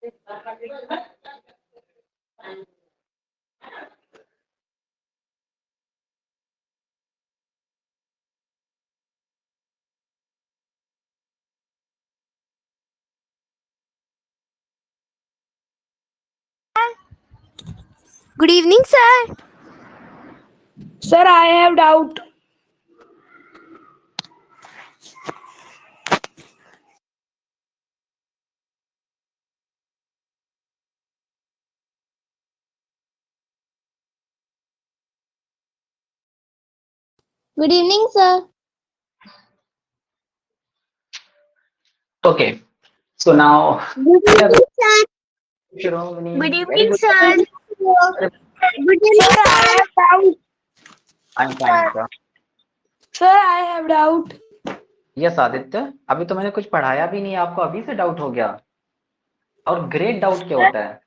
Good evening, sir. Sir, I have doubt. Good evening, sir. Okay, so now Good evening, sir. Shiromani, Good very evening, good. sir. Good evening, Sir, I sir. have doubt. I'm fine, sir. Sir, I have doubt. Yes Aditya, अभी तो मैंने कुछ पढ़ाया भी नहीं, आपको अभी से डाउट हो गया? और ग्रेट डाउट क्या होता है?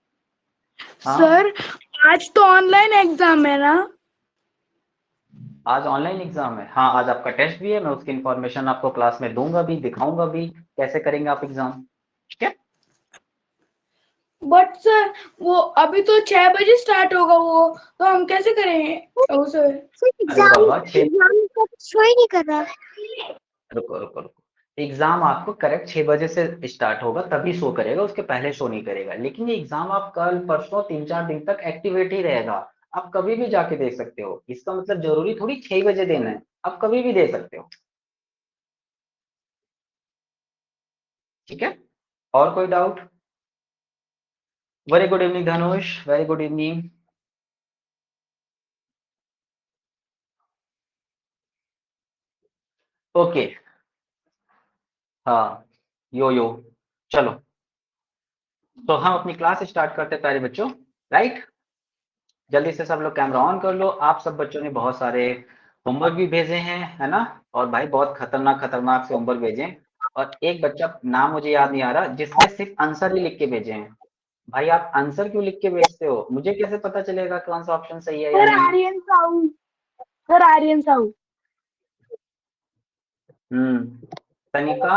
हाँ? सर, आज तो ऑनलाइन एग्जाम है ना? आज ऑनलाइन एग्जाम है। हाँ, आज आपका टेस्ट भी है, मैं उसकी इंफॉर्मेशन आपको क्लास में दूंगा भी, दिखाऊंगा भी कैसे करेंगे आप एग्जाम। ठीक है? बट सर, वो अभी तो 6 बजे स्टार्ट होगा वो, तो हम कैसे करेंगे? ओ सर, अरे बाबा, एग्जाम का शो ही नहीं कर रहा। रुको रुको रुको, एग्जाम आपको करेक्ट 6 बजे से स्टार्ट होगा, तभी शो करेगा, उसके पहले शो नहीं करेगा। लेकिन ये एग्जाम आप कल परसों 3-4 दिन तक एक्टिवेट ही रहेगा, आप कभी भी जाके दे सकते हो। इसका मतलब जरूरी थोड़ी 6 बजे देना है, आप कभी भी दे सकते हो। ठीक है? और कोई डाउट? वेरी गुड इवनिंग धनुष, वेरी गुड इवनिंग। ओके, हाँ, यो चलो, तो हम अपनी क्लास स्टार्ट करते हैं प्यारे बच्चों। राइट, जल्दी से सब लोग कैमरा ऑन कर लो। आप सब बच्चों ने बहुत सारे होमवर्क भी भेजे हैं, है ना? और भाई बहुत खतरनाक खतरनाक से होमवर्क भेजे हैं। और एक बच्चा, नाम मुझे याद नहीं आ रहा, जिसने सिर्फ आंसर ही लिख के भेजे हैं। भाई आप आंसर क्यों लिख के भेजते हो? मुझे कैसे पता चलेगा कौन सा ऑप्शन सही है या सर नहीं? आर्यन साहू, सर आर्यन साहू। तनिका,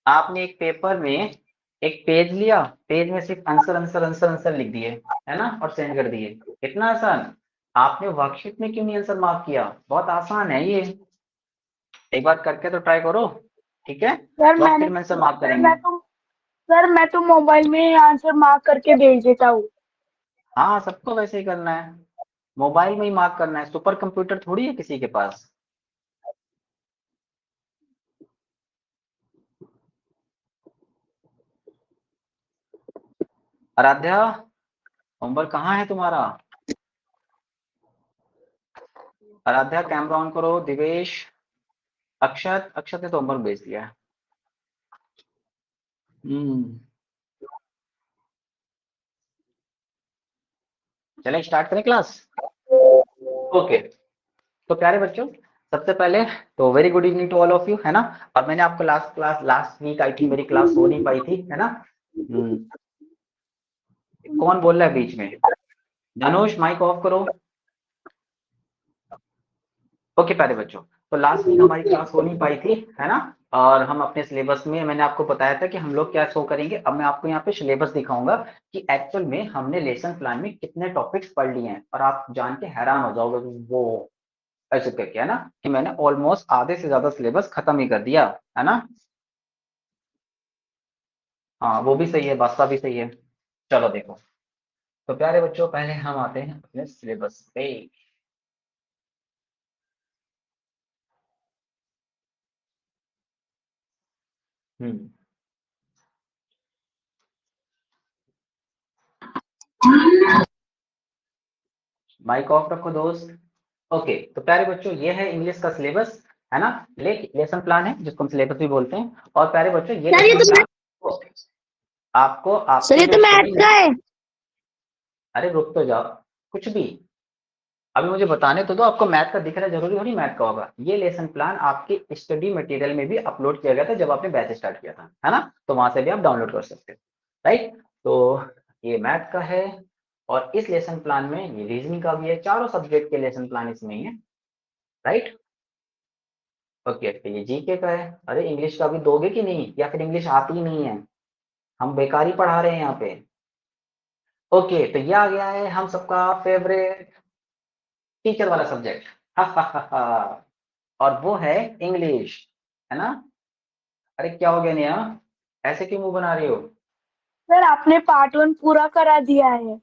आपने एक पेपर में एक पेज लिया, पेज में सिर्फ आंसर आंसर आंसर आंसर लिख दिए, है ना, और सेंड कर दिए। इतना आसान? आपने वर्कशीट में क्यों नहीं आंसर मार्क किया? बहुत आसान है ये, एक बार करके तो ट्राई करो। ठीक है, सर वर्कशीट में आंसर मार्क करेंगे। मैं तो मोबाइल में आंसर मार्क करके भेज देता हूँ। हाँ, सबको वैसे ही करना है, मोबाइल में ही मार्क करना है, सुपर कंप्यूटर थोड़ी है किसी के पास। आराध्या, होमवर्क कहाँ है तुम्हारा? आराध्या कैमरा ऑन करो। दिवेश, अक्षत, अक्षत ने तो होमवर्क भेज दिया है। चले स्टार्ट करें क्लास। ओके, तो प्यारे बच्चों, सबसे पहले तो very good evening to all of you, है ना? और मैंने आपको लास्ट वीक आई थी, मेरी क्लास हो नहीं पाई थी, है ना? कौन बोल रहा है बीच में? धनुष, माइक ऑफ करो। ओके प्यारे बच्चों, तो लास्ट वीक हमारी क्लास हो नहीं पाई थी, है ना? और हम अपने सिलेबस में, मैंने आपको बताया था कि हम लोग क्या शो करेंगे। अब मैं आपको यहाँ पे सिलेबस दिखाऊंगा कि एक्चुअल में हमने लेसन प्लान में कितने टॉपिक्स पढ़ लिए हैं, और आप जान के हैरान हो जाओगे कि वो ऐसे करके, है ना, कि मैंने ऑलमोस्ट आधे से ज्यादा सिलेबस खत्म ही कर दिया, है ना? हाँ, वो भी सही है, बादशाह भी सही है। चलो देखो, तो प्यारे बच्चों पहले हम आते हैं अपने सिलेबस पे। हम्म माइक ऑफ रखो दोस्त। ओके, तो प्यारे बच्चों ये है इंग्लिश का सिलेबस, है ना? लेसन प्लान है जिसको हम सिलेबस भी बोलते हैं। और प्यारे बच्चों ये सर ये लेसन तो प्लान आपको सर आपके ये जो तो मैथ स्टडी, का है। अरे रुक तो जाओ, कुछ भी अभी मुझे बताने तो दो। आपको मैथ का दिख रहा है, जरूरी थोड़ी मैथ का होगा। ये लेसन प्लान आपके स्टडी मटेरियल में भी अपलोड किया गया था जब आपने बैच स्टार्ट किया था, है ना? तो वहां से भी आप डाउनलोड कर सकते हो। राइट, तो ये मैथ का है, और इस लेसन प्लान में ये रीजनिंग का भी है, चारों सब्जेक्ट के लेसन प्लान इसमें ही है। राइट, ओके, तो ये जीके का है। अरे इंग्लिश का भी दोगे कि नहीं, या फिर इंग्लिश आती ही नहीं है? हम बेकार ही पढ़ा रहे हैं यहाँ पे। ओके, तो ये आ गया है हम सबका फेवरेट टीचर वाला सब्जेक्ट। और वो है इंग्लिश, है ना? अरे क्या हो गया नेहा, ऐसे क्यों मुंह बना रही हो? सर आपने पार्ट 1 पूरा करा दिया है।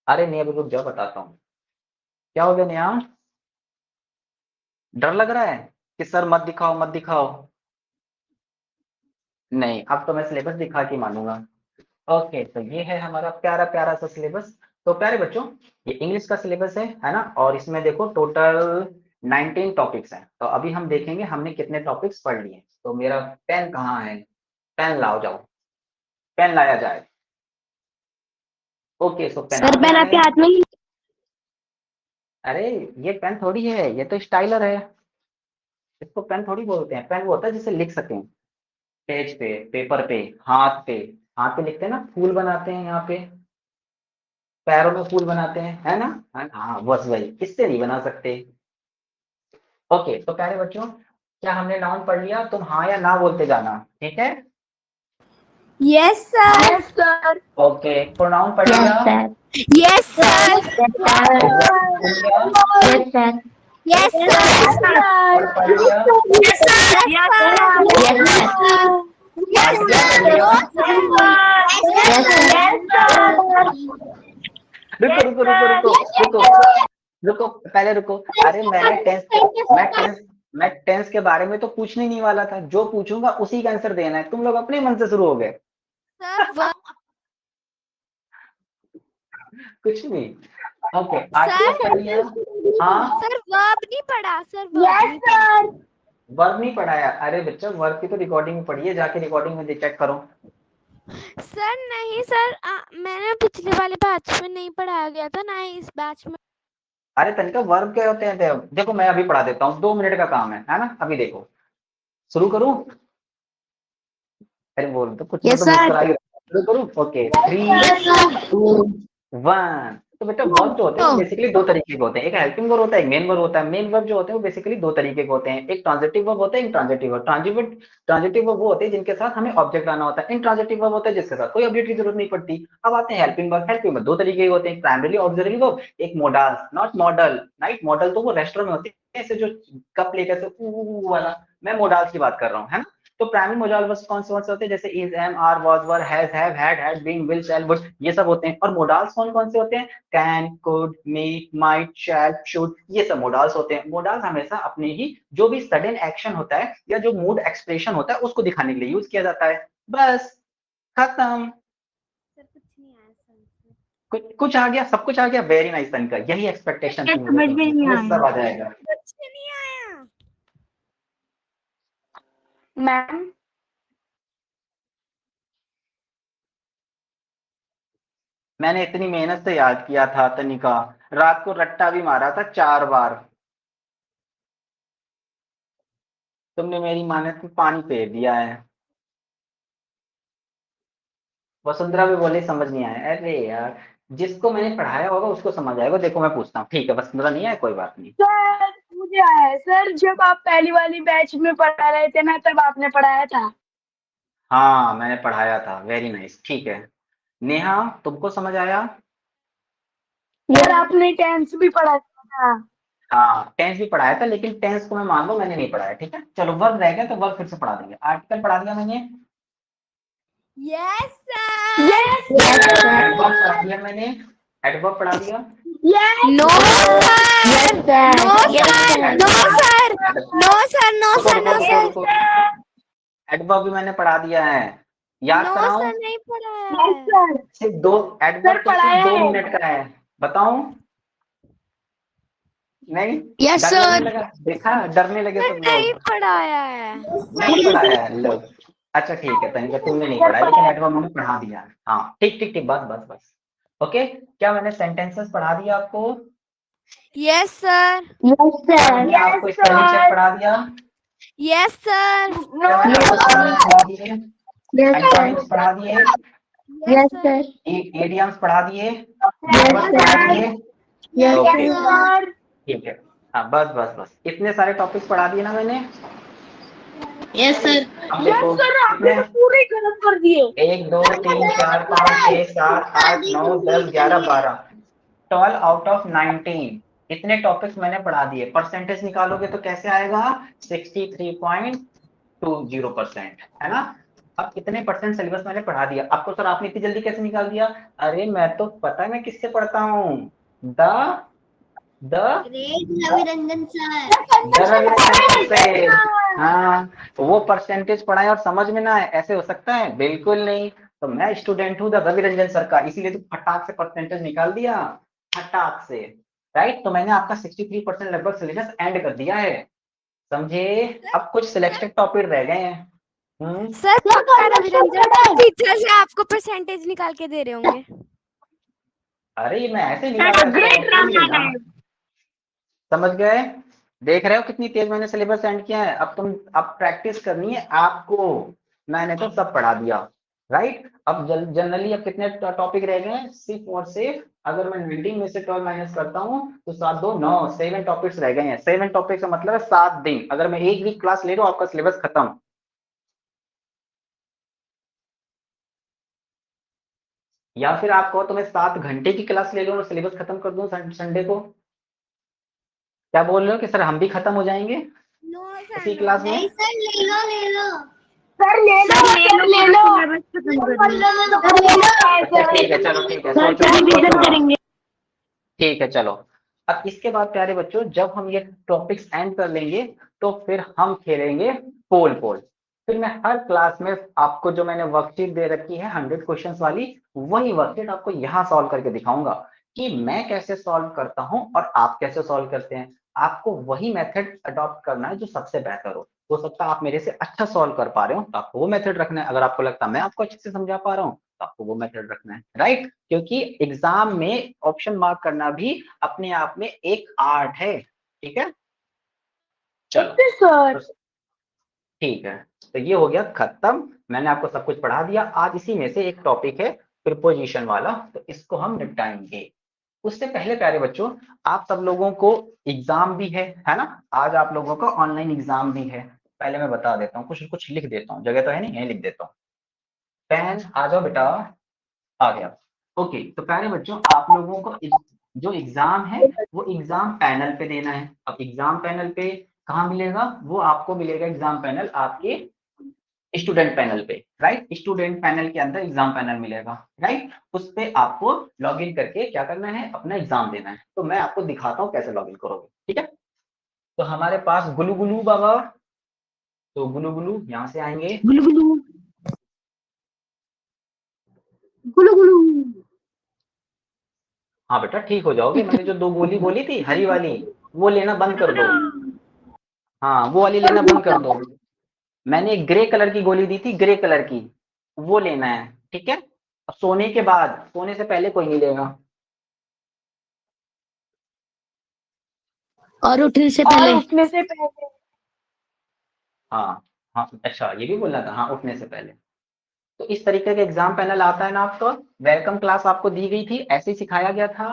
अरे नेहा रुक जाओ, बताता हूँ क्या हो गया। नेहा डर लग रहा है कि सर मत दिखाओ मत दिखाओ? नहीं, अब तो मैं सिलेबस दिखा के मानूंगा। ओके, तो ये है हमारा प्यारा प्यारा सा सिलेबस। तो प्यारे बच्चों, ये इंग्लिश का सिलेबस है ना? और इसमें देखो टोटल 19 टॉपिक्स हैं। तो अभी हम देखेंगे हमने कितने टॉपिक्स पढ़ लिए। तो मेरा पेन कहाँ है? पेन लाओ जाओ, पेन लाया जाए। ओके, सो पेन आ सर गया पेन आपके है। हाथ में ही। अरे ये पेन थोड़ी है, ये तो स्टाइलर है। इसको पेन थोड़ी बोलते हैं। पेन वो होता है जिससे लिख सकें, पेज पे, पेपर पे, हाथ पे। हाथ पे लिखते हैं ना, फूल बनाते हैं यहाँ पे, पैरों में फूल बनाते हैं, है ना? हाँ बस वही, इससे नहीं बना सकते। ओके, तो प्यारे बच्चों, क्या हमने नाउन पढ़ लिया? तुम हाँ या ना बोलते जाना, ठीक है? Yes sir. Yes sir. Okay, pronoun पढ़ लिया? Yes sir. Adverb पढ़ लिया? Yes sir. वर्ड पढ़ लिया? Yes sir. रुको रुको रुको रुको रुको रुको, पहले रुको। अरे मैं टेंस के बारे में तो पूछने नहीं वाला था। जो पूछूंगा उसी का आंसर देना है। तुम लोग अपने मन से शुरू हो गए। कुछ नहीं। ओके, आर्टिकल पढ़ लिया? हाँ, सर वर्ब नहीं पढ़ा सर। Yes sir. वर्ब नहीं पढ़ाया? अरे बच्चा, वर्ब की तो रिकॉर्डिंग में पढ़ी है, जाके रिकॉर्डिंग में चेक करो। सर नहीं सर, मैंने पिछले वाले बैच में नहीं पढ़ाया गया था ना ही इस बैच में। अरे तनिका, वर्ब क्या होते हैं? देखो मैं अभी पढ़ा देता हूँ, 2 मिनट का काम है ना? अभी देखो, शुरू करूँ? अरे बोल तो कुछ, मैं यस तो सर। मुस्कुरा ही शुरू करूँ। ओके, 3 2 1। तो बेटा वर्ब जो होते हैं वो बेसिकली 2 तरीके के होते हैं। एक हेल्पिंग वर्ब होता है, एक मेन वर्ब होता है। मेन वर्ब जो होते हैं वो बेसिकली 2 तरीके के होते हैं। एक ट्रांजिटिव वर्ब होता है, एक ट्रांजिटिव वर्ब। ट्रांजिटिव वर्ब वो होते हैं जिनके साथ हमें ऑब्जेक्ट लाना होता है। इंट्रांजिटिव वर्ब होता है जिसके साथ कोई ऑब्जेक्ट की जरूरत नहीं पड़ती। अब आते हैं हेल्पिंग वर्ब। हेल्पिंग वर्ब 2 तरीके के होते हैं, प्राइमरी ऑक्सिलरी वर्ब, एक modal, not model. Right, model तो वो रेस्टोरेंट में होते हैं, ऐसे जो कप लेकर ऐसे वाला। मैं मोडाल्स की बात कर रहा हूँ, है ना? तो प्राइमरी मोडाल वर्ब्स कौन से होते हैं? जैसे is, am, are, was, were, has, have, had, been, will, shall, would, ये सब होते हैं। और मोडाल्स कौन कौन से होते हैं? Can, could, may, might, shall, should, ये सब मोडाल्स होते हैं। मोडाल्स हमेशा अपने ही जो भी सडन एक्शन होता है या जो मूड एक्सप्रेशन होता है उसको दिखाने के लिए यूज किया जाता है। बस, खत्म। कुछ आ गया? सब कुछ आ गया? वेरी नाइस तनिका, यही एक्सपेक्टेशन थी समझ में नहीं मुझे, आया। सब आ जाएगा। कुछ नहीं आया मैम मैंने इतनी मेहनत से याद किया था तनिका, रात को रट्टा भी मारा था 4 बार। तुमने मेरी मेहनत में पानी फेर दिया है। वसुंधरा भी बोली समझ नहीं आया। अरे यार, जिसको मैंने पढ़ाया होगा उसको समझ आएगा। देखो मैं पूछता हूँ, ठीक है? वसुंधरा नहीं आया, कोई बात नहीं। सर मुझे आया है सर, जब आप पहली वाली बैच में पढ़ा रहे थे ना तब आपने पढ़ाया था। हाँ मैंने पढ़ाया था, वेरी नाइस, ठीक है। नेहा, तुमको समझ आया? सर आपने टेंस भी पढ़ाया था। हाँ, टेंस भी पढ़ाया था, लेकिन टेंस को मैं मान लो मैंने नहीं पढ़ाया, ठीक है? चलो वर्ब रह गया तो वर्ब फिर से पढ़ा देंगे। आर्टिकल पढ़ा दिया मैंने? Yes sir. एडवर्ब पढ़ा दिया मैंने? एडवर्ब पढ़ा दिया? No sir. No sir. No sir. No sir. No sir. No sir. Adverb भी मैंने पढ़ा दिया है, याद नो कराऊं? सर नहीं पढ़ाया यस है। सर। सिर्फ 2 एडवर्ब तो सिर्फ पढ़ाया 2 है। मिनट का है। बताऊं? नहीं? यस डर लगने सर। लगा? देखा, डरने लगे सर सब नहीं लोग। पढ़ाया है। नहीं पढ़ाया है, लो। अच्छा ठीक है तनिका, तुमने नहीं सर पढ़ाया, लेकिन पढ़ाया। एडवर्ब मैंने पढ़ा दिया है। हाँ ठीक ठीक ठीक, बस बस बस। ओके, क्या मैंने सेंटेंसेस पढ़ा दिया आपको? Yes sir. क्या मैंने आपको स्पेलिंग चेक पढ़ा दिया? Yes sir. क्या मैंने आपको स्पेलिंग पढ़ा दिए? एंटोनिम्स पढ़ा दिए? Yes sir. इडियम्स पढ़ा दिए? वर्ब्स पढ़ा दिए? ओके सर ठीक है। हाँ बस बस बस, इतने सारे टॉपिक्स पढ़ा दिए ना मैंने? Yes sir. अब देखो सर आपने कितने, तो पूरे गलत कर दिए। 1 2 3 4 5 6 7 8 9 10 11 12, 12 आउट ऑफ 19 इतने टॉपिक्स मैंने पढ़ा दिए। परसेंटेज निकालोगे तो कैसे आएगा? 63.20%, है ना। अब कितने परसेंट सिलेबस मैंने पढ़ा दिया आपको। सर आपने इतनी जल्दी कैसे निकाल दिया? अरे मैं तो पता है मैं किससे पढ़ता हूँ, द रविरंजन सर। से। हाँ, वो परसेंटेज पढ़ाए और समझ में ना आए, ऐसे हो सकता है? बिल्कुल नहीं। तो मैं स्टूडेंट हूँ द रवि रंजन सर का, इसीलिए तो फटाक से परसेंटेज निकाल दिया, फटाक से। राइट, तो मैंने आपका 63% लगभग सिलेबस एंड कर दिया है, समझे। अब कुछ सिलेक्टेड टॉपिक रह गए हैं। सर पक्का रविरंजन टीचर से आपको परसेंटेज निकाल के दे रहे होंगे। अरे मैं ऐसे निकाल, समझ गए। देख रहे हो कितनी तेज मैंने सिलेबस एंड किया है। अब प्रैक्टिस करनी है आपको, मैंने तो सब पढ़ा दिया। राइट, अब जनरली अब कितने टॉपिक रह गए हैं? सिर्फ और सिर्फ अगर मैं 19 में से 12 माइनस करता हूँ तो 7 2 9 7 टॉपिक्स रह गए हैं। 7 टॉपिक्स का मतलब है 7 दिन। अगर मैं एक वीक क्लास ले रहा हूँ आपका सिलेबस खत्म। या फिर आप कहो तो मैं 7 घंटे की क्लास ले लूँ और सिलेबस खत्म कर दूं संडे को। क्या बोल रहे हो कि सर हम भी खत्म हो जाएंगे इसी क्लास में? सर ले लो सर ले लो अच्छा ठीक है, चलो ठीक है, सोचो। ठीक है चलो। अब इसके बाद प्यारे बच्चों जब हम ये टॉपिक्स एंड कर लेंगे तो फिर हम खेलेंगे पोल पोल। फिर मैं हर क्लास में आपको जो मैंने वर्कशीट दे रखी है 100 क्वेश्चंस वाली, वही वर्कशीट आपको यहाँ सॉल्व करके दिखाऊंगा कि मैं कैसे सॉल्व करता हूँ और आप कैसे सॉल्व करते हैं। आपको वही मेथड अडॉप्ट करना है जो सबसे बेहतर हो सकता है आप मेरे से अच्छा सॉल्व कर पा रहे हो तो आपको वो मेथड रखना है। अगर आपको लगता है मैं आपको अच्छे से समझा पा रहा हूँ तो आपको वो मेथड रखना है। राइट, क्योंकि एग्जाम में ऑप्शन मार्क करना भी अपने आप में एक आर्ट है। ठीक है, चलो सर। ठीक है। तो ये हो गया खत्म, मैंने आपको सब कुछ पढ़ा दिया। आज इसी में से एक टॉपिक है प्रीपोजिशन वाला, तो इसको हम निपटाएंगे। उससे पहले प्यारे बच्चों आप सब लोगों को एग्जाम भी है ना। आज आप लोगों का ऑनलाइन एग्जाम भी है। पहले मैं बता देता हूँ, कुछ कुछ लिख देता हूँ, जगह तो है नहीं, यहीं लिख देता हूँ। पेन आ जाओ बेटा, आ गया। ओके, तो प्यारे बच्चों आप लोगों को जो एग्जाम है वो एग्जाम पैनल पे देना है। अब एग्जाम पैनल पे कहाँ मिलेगा? वो आपको मिलेगा एग्जाम पैनल आपके स्टूडेंट पैनल पे। राइट, स्टूडेंट पैनल के अंदर एग्जाम पैनल मिलेगा। राइट, उस पे आपको लॉग इन करके क्या करना है? अपना एग्जाम देना है। तो मैं आपको दिखाता हूँ कैसे लॉग इन करोगे। ठीक है, तो हमारे पास गुलू गुलू बाबा, तो गुलू गुलू यहाँ से आएंगे। गुलू गुलू गुलू गुलू। हाँ बेटा ठीक हो जाओगे। मैंने जो 2 गोली बोली थी हरी वाली वो लेना बंद कर दो। हाँ वो वाली लेना बंद कर दो। मैंने एक ग्रे कलर की गोली दी थी, ग्रे कलर की, वो लेना है। ठीक है, अब सोने के बाद, सोने से पहले कोई नहीं लेगा। और उठने से पहले। हाँ हाँ, अच्छा ये भी बोलना था, हाँ उठने से पहले। तो इस तरीके का एग्जाम पैनल आता है ना आपको। वेलकम क्लास आपको दी गई थी, ऐसे ही सिखाया गया था।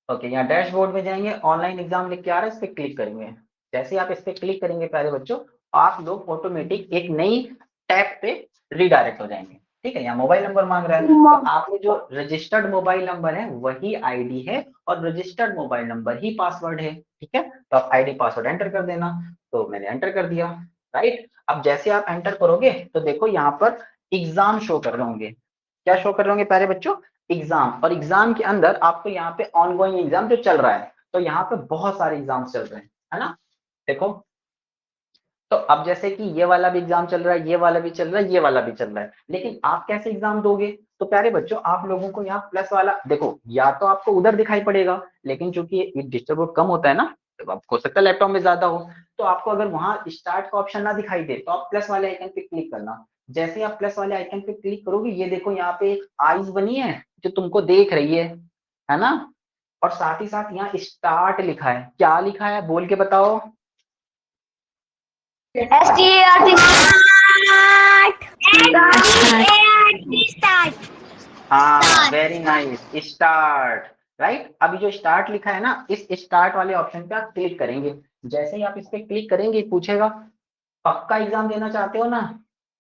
ओके, यहाँ डैशबोर्ड में जाएंगे, ऑनलाइन एग्जाम लिख के आ रहा है, इस पर क्लिक करेंगे। जैसे आप इस पर क्लिक करेंगे प्यारे बच्चों, आप लोग ऑटोमेटिक एक नई टैब पे रीडायरेक्ट हो जाएंगे। ठीक है, यहाँ मोबाइल नंबर मांग रहा है, तो आपने जो रजिस्टर्ड मोबाइल नंबर है वही आईडी है और रजिस्टर्ड मोबाइल नंबर ही पासवर्ड है। ठीक है, तो आप आईडी पासवर्ड एंटर कर देना। तो मैंने एंटर कर दिया। राइट, अब जैसे आप एंटर करोगे तो देखो यहाँ पर एग्जाम शो कर रहे होंगे। क्या शो कर रहे होंगे प्यारे बच्चों? एग्जाम। और एग्जाम के अंदर आपको यहाँ पे ऑनगोइंग एग्जाम जो चल रहा है, तो यहाँ पे बहुत सारे एग्जाम चल रहे हैं, है ना। देखो, तो अब जैसे कि ये वाला भी एग्जाम चल रहा है, ये वाला भी चल रहा है, ये वाला भी चल रहा है, लेकिन आप कैसे एग्जाम दोगे? तो प्यारे बच्चों आप लोगों को यहाँ प्लस वाला देखो, या तो आपको उधर दिखाई पड़ेगा, लेकिन चूंकि ये डिस्टर्ब कम होता है ना, तो आपको हो सकता है लैपटॉप में ज्यादा हो, तो आपको अगर वहां स्टार्ट का ऑप्शन ना दिखाई दे तो आप प्लस वाले आइकन पे क्लिक करना। जैसे ही आप प्लस वाले आइकन पे क्लिक करोगे, ये देखो यहाँ पे एक आईज बनी है जो तुमको देख रही है ना। और साथ ही साथ यहाँ स्टार्ट लिखा है। क्या लिखा है बोल के बताओ? हाँ वेरी नाइस, स्टार्ट। राइट, अभी जो स्टार्ट लिखा है ना, इस स्टार्ट वाले ऑप्शन पे आप क्लिक करेंगे। जैसे ही आप इस पे क्लिक करेंगे पूछेगा पक्का एग्जाम देना चाहते हो ना?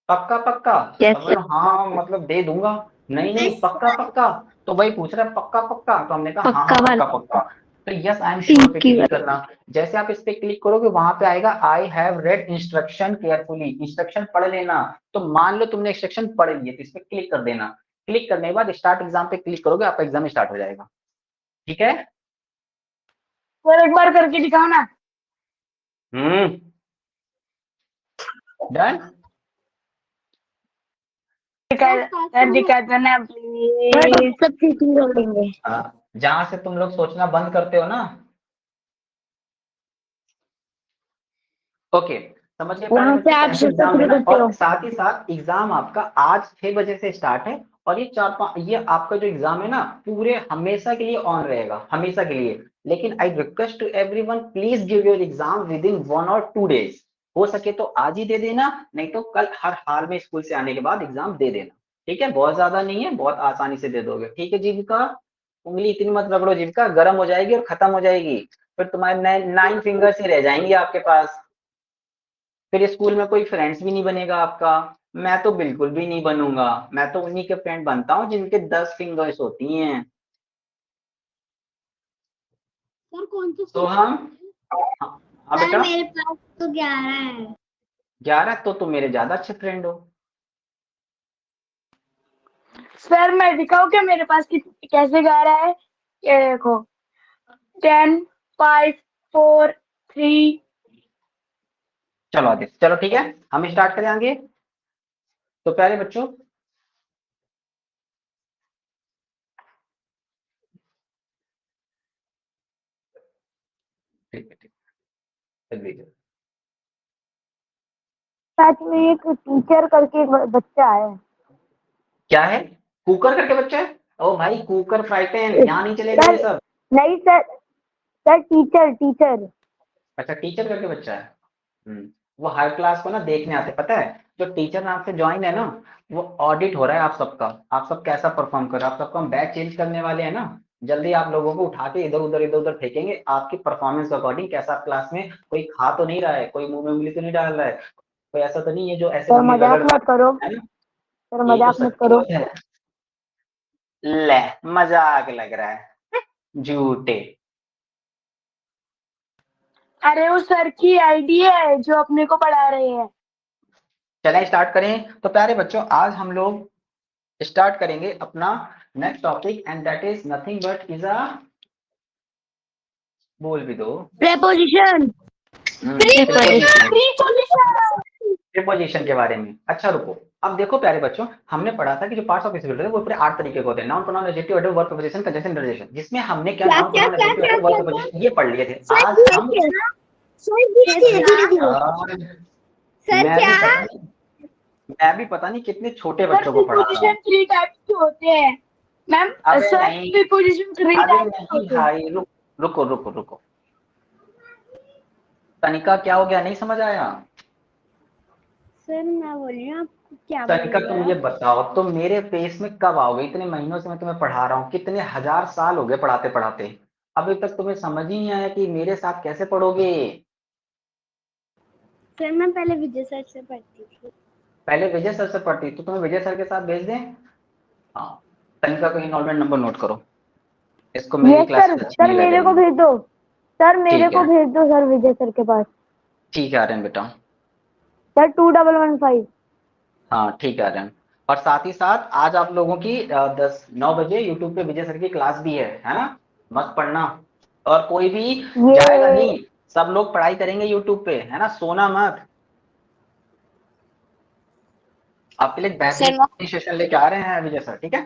पक्का पक्का? Yes, तो बोलो हाँ मतलब दे दूंगा। नहीं नहीं पक्का पक्का। तो वही पूछ रहा है पक्का पक्का, तो हमने कहा हाँ पक्का हाँ वाला। पक्का पक्का। तो यस आई एम श्योर पे ठीक क्लिक है। करना। जैसे आप इस पे क्लिक करोगे वहां पे आएगा I have read instruction carefully, instruction पढ़ लेना। तो मान लो तुमने इंस्ट्रक्शन पढ़ लिए तो इस पे क्लिक कर देना। क्लिक करने के बाद स्टार्ट एग्जाम पे क्लिक करोगे, आपका एग्जाम स्टार्ट हो जाएगा। ठीक है? सर एक बार करके दिखाओ ना। डन। दिखा दो ना प्लीज। सब चीटिंग कर देंगे। हाँ, जहां से तुम लोग सोचना बंद करते हो ना। ओके, समझ गए प्यारे वहां से बच्चों आप कैसे सोचना एग्जाम शुरू देना। करते हो। और साथ ही साथ एग्जाम आपका आज 6 बजे से स्टार्ट है, और ये 4-5 ये आपका जो एग्जाम है ना पूरे हमेशा के लिए ऑन रहेगा, हमेशा के लिए। लेकिन I request to everyone please give your exam within 1 और 2 डेज। हो सके तो आज ही दे देना, नहीं तो कल हर हाल में स्कूल से आने के बाद एग्जाम दे देना। ठीक है? बहुत ज्यादा नहीं है, बहुत आसानी से दे दोगे। ठीक है जीविका? उंगली इतनी मत रगड़ो जीविका, गर्म हो जाएगी और खत्म हो जाएगी। फिर तुम्हारे 9 फिंगर्स ही रह जाएंगे आपके पास। फिर स्कूल में कोई फ्रेंड्स भी नहीं बनेगा आपका। मैं तो बिल्कुल भी नहीं बनूंगा। मैं तो उन्हीं के फ्रेंड बनता हूँ जिनके 10 फिंगर्स होती हैं। सर कौन सा तो हम हाँ सर बेटा, मेरे पास तो 11 है। 11 तो तुम मेरे ज्यादा अच्छे फ्रेंड हो। सर मैं दिखाऊं क्या मेरे पास कैसे गा रहा है? ये देखो 10 5 4 3। चलो आगे, चलो ठीक है, हम स्टार्ट करें आगे। तो प्यारे बच्चों, ठीक है, ठीक है, चल लीजिए। सच में एक टीचर करके एक बच्चा है। क्या है? कुकर करके बच्चा है? ओ भाई कुकर फ्राई पैन, यहाँ नहीं चलेगा ये सर सब। नहीं सर, सर टीचर टीचर। अच्छा टीचर करके बच्चा है। वो हर क्लास को ना देखने आते, पता है? जो टीचर नाम से ज्वाइन है ना, वो ऑडिट हो रहा है आप सबका। आप सब कैसा परफॉर्म कर रहे हो। आप सबको हम बैच चेंज करने वाले हैं ना। जल्दी आप लोगों को उठा के इधर उधर फेंकेंगे आपकी परफॉर्मेंस के अकॉर्डिंग। कैसा आप क्लास में, कोई खा तो नहीं रहा है, कोई मुंह में उंगली तो नहीं डाल रहा है, कोई ऐसा तो नहीं है जो ऐसे सर उंगली रगड़ मजाक रहा मत करो, है ना? सर यही तो मजाक मत सच्ची करो। बात है। ले, मजाक लग रहा है, झूठे। अरे वो सर की आईडी है जो अपने को पढ़ा रहे हैं। चलें स्टार्ट करें। तो प्यारे बच्चों आज हम लोग स्टार्ट करेंगे अपना next topic, and that is nothing but is a, बोल भी दो। प्रेपोजिशन। प्रीपोजिशन। प्रीपोजिशन। प्रीपोजिशन के बारे में। अच्छा रुको, अब देखो प्यारे बच्चों, हमने पढ़ा था कि जो पार्ट्स ऑफ स्पीच होते हैं वो पूरे 8 तरीके के होते हैं। Noun pronoun adjective adverb verb preposition conjunction interjection, जिसमें हमने क्या noun pronoun adjective adverb verb preposition ये पढ़ लिए थे। आज हम सर मैं भी क्या? पता नहीं, मैं भी पता नहीं कितने छोटे सर बच्चों को पढ़ा रहा प्रीपोजिशन हूँ। 3 टाइप्स के होते हैं मैम। अबे सर नहीं, प्रीपोजिशन 3 अबे टाइप्स के नहीं होते हैं। भाई, रुको रुको रुको। तनिका क्या हो गया, नहीं समझ आया? सर मैं बोल रही हूँ आप क्या बोल तनिका रहे तुम हो ये आप? बताओ, तुम मेरे पेस में कब आओगे? इतने महीनों से मैं तुम्हें पढ़ा रहा हूँ, कितने हजार साल हो गए पढ़ाते पढ़ाते, अभी तक तुम्हें समझ ही नहीं आया कि मेरे साथ कैसे पढ़ोगे। सर मैं पहले विजय सर से पढ़ती थी। पहले विजय सर से पढ़ती, तो तुम्हें विजय सर के साथ भेज दें? हाँ, तनिका को इनरोलमेंट नंबर नोट करो, इसको मेरी यस क्लास सर, में अच्छी सर नहीं मेरे को लगेगी। भेज दो। सर मेरे ठीक को है, भेज दो सर विजय सर के पास। ठीक है आर्यन बेटा। सर 2115। हाँ ठीक है आर्यन। और साथ ही साथ आज आप लोगों की 9 बजे यूट्यूब पे विजय सर की क्लास भी है ना? मत पढ़ना, और कोई भी जाएगा ये नहीं, सब लोग पढ़ाई करेंगे यूट्यूब पे, है ना? सोना मत। आपके लिए सर बेहतरीन सेशन लेके आ रहे हैं विजय सर, ठीक है?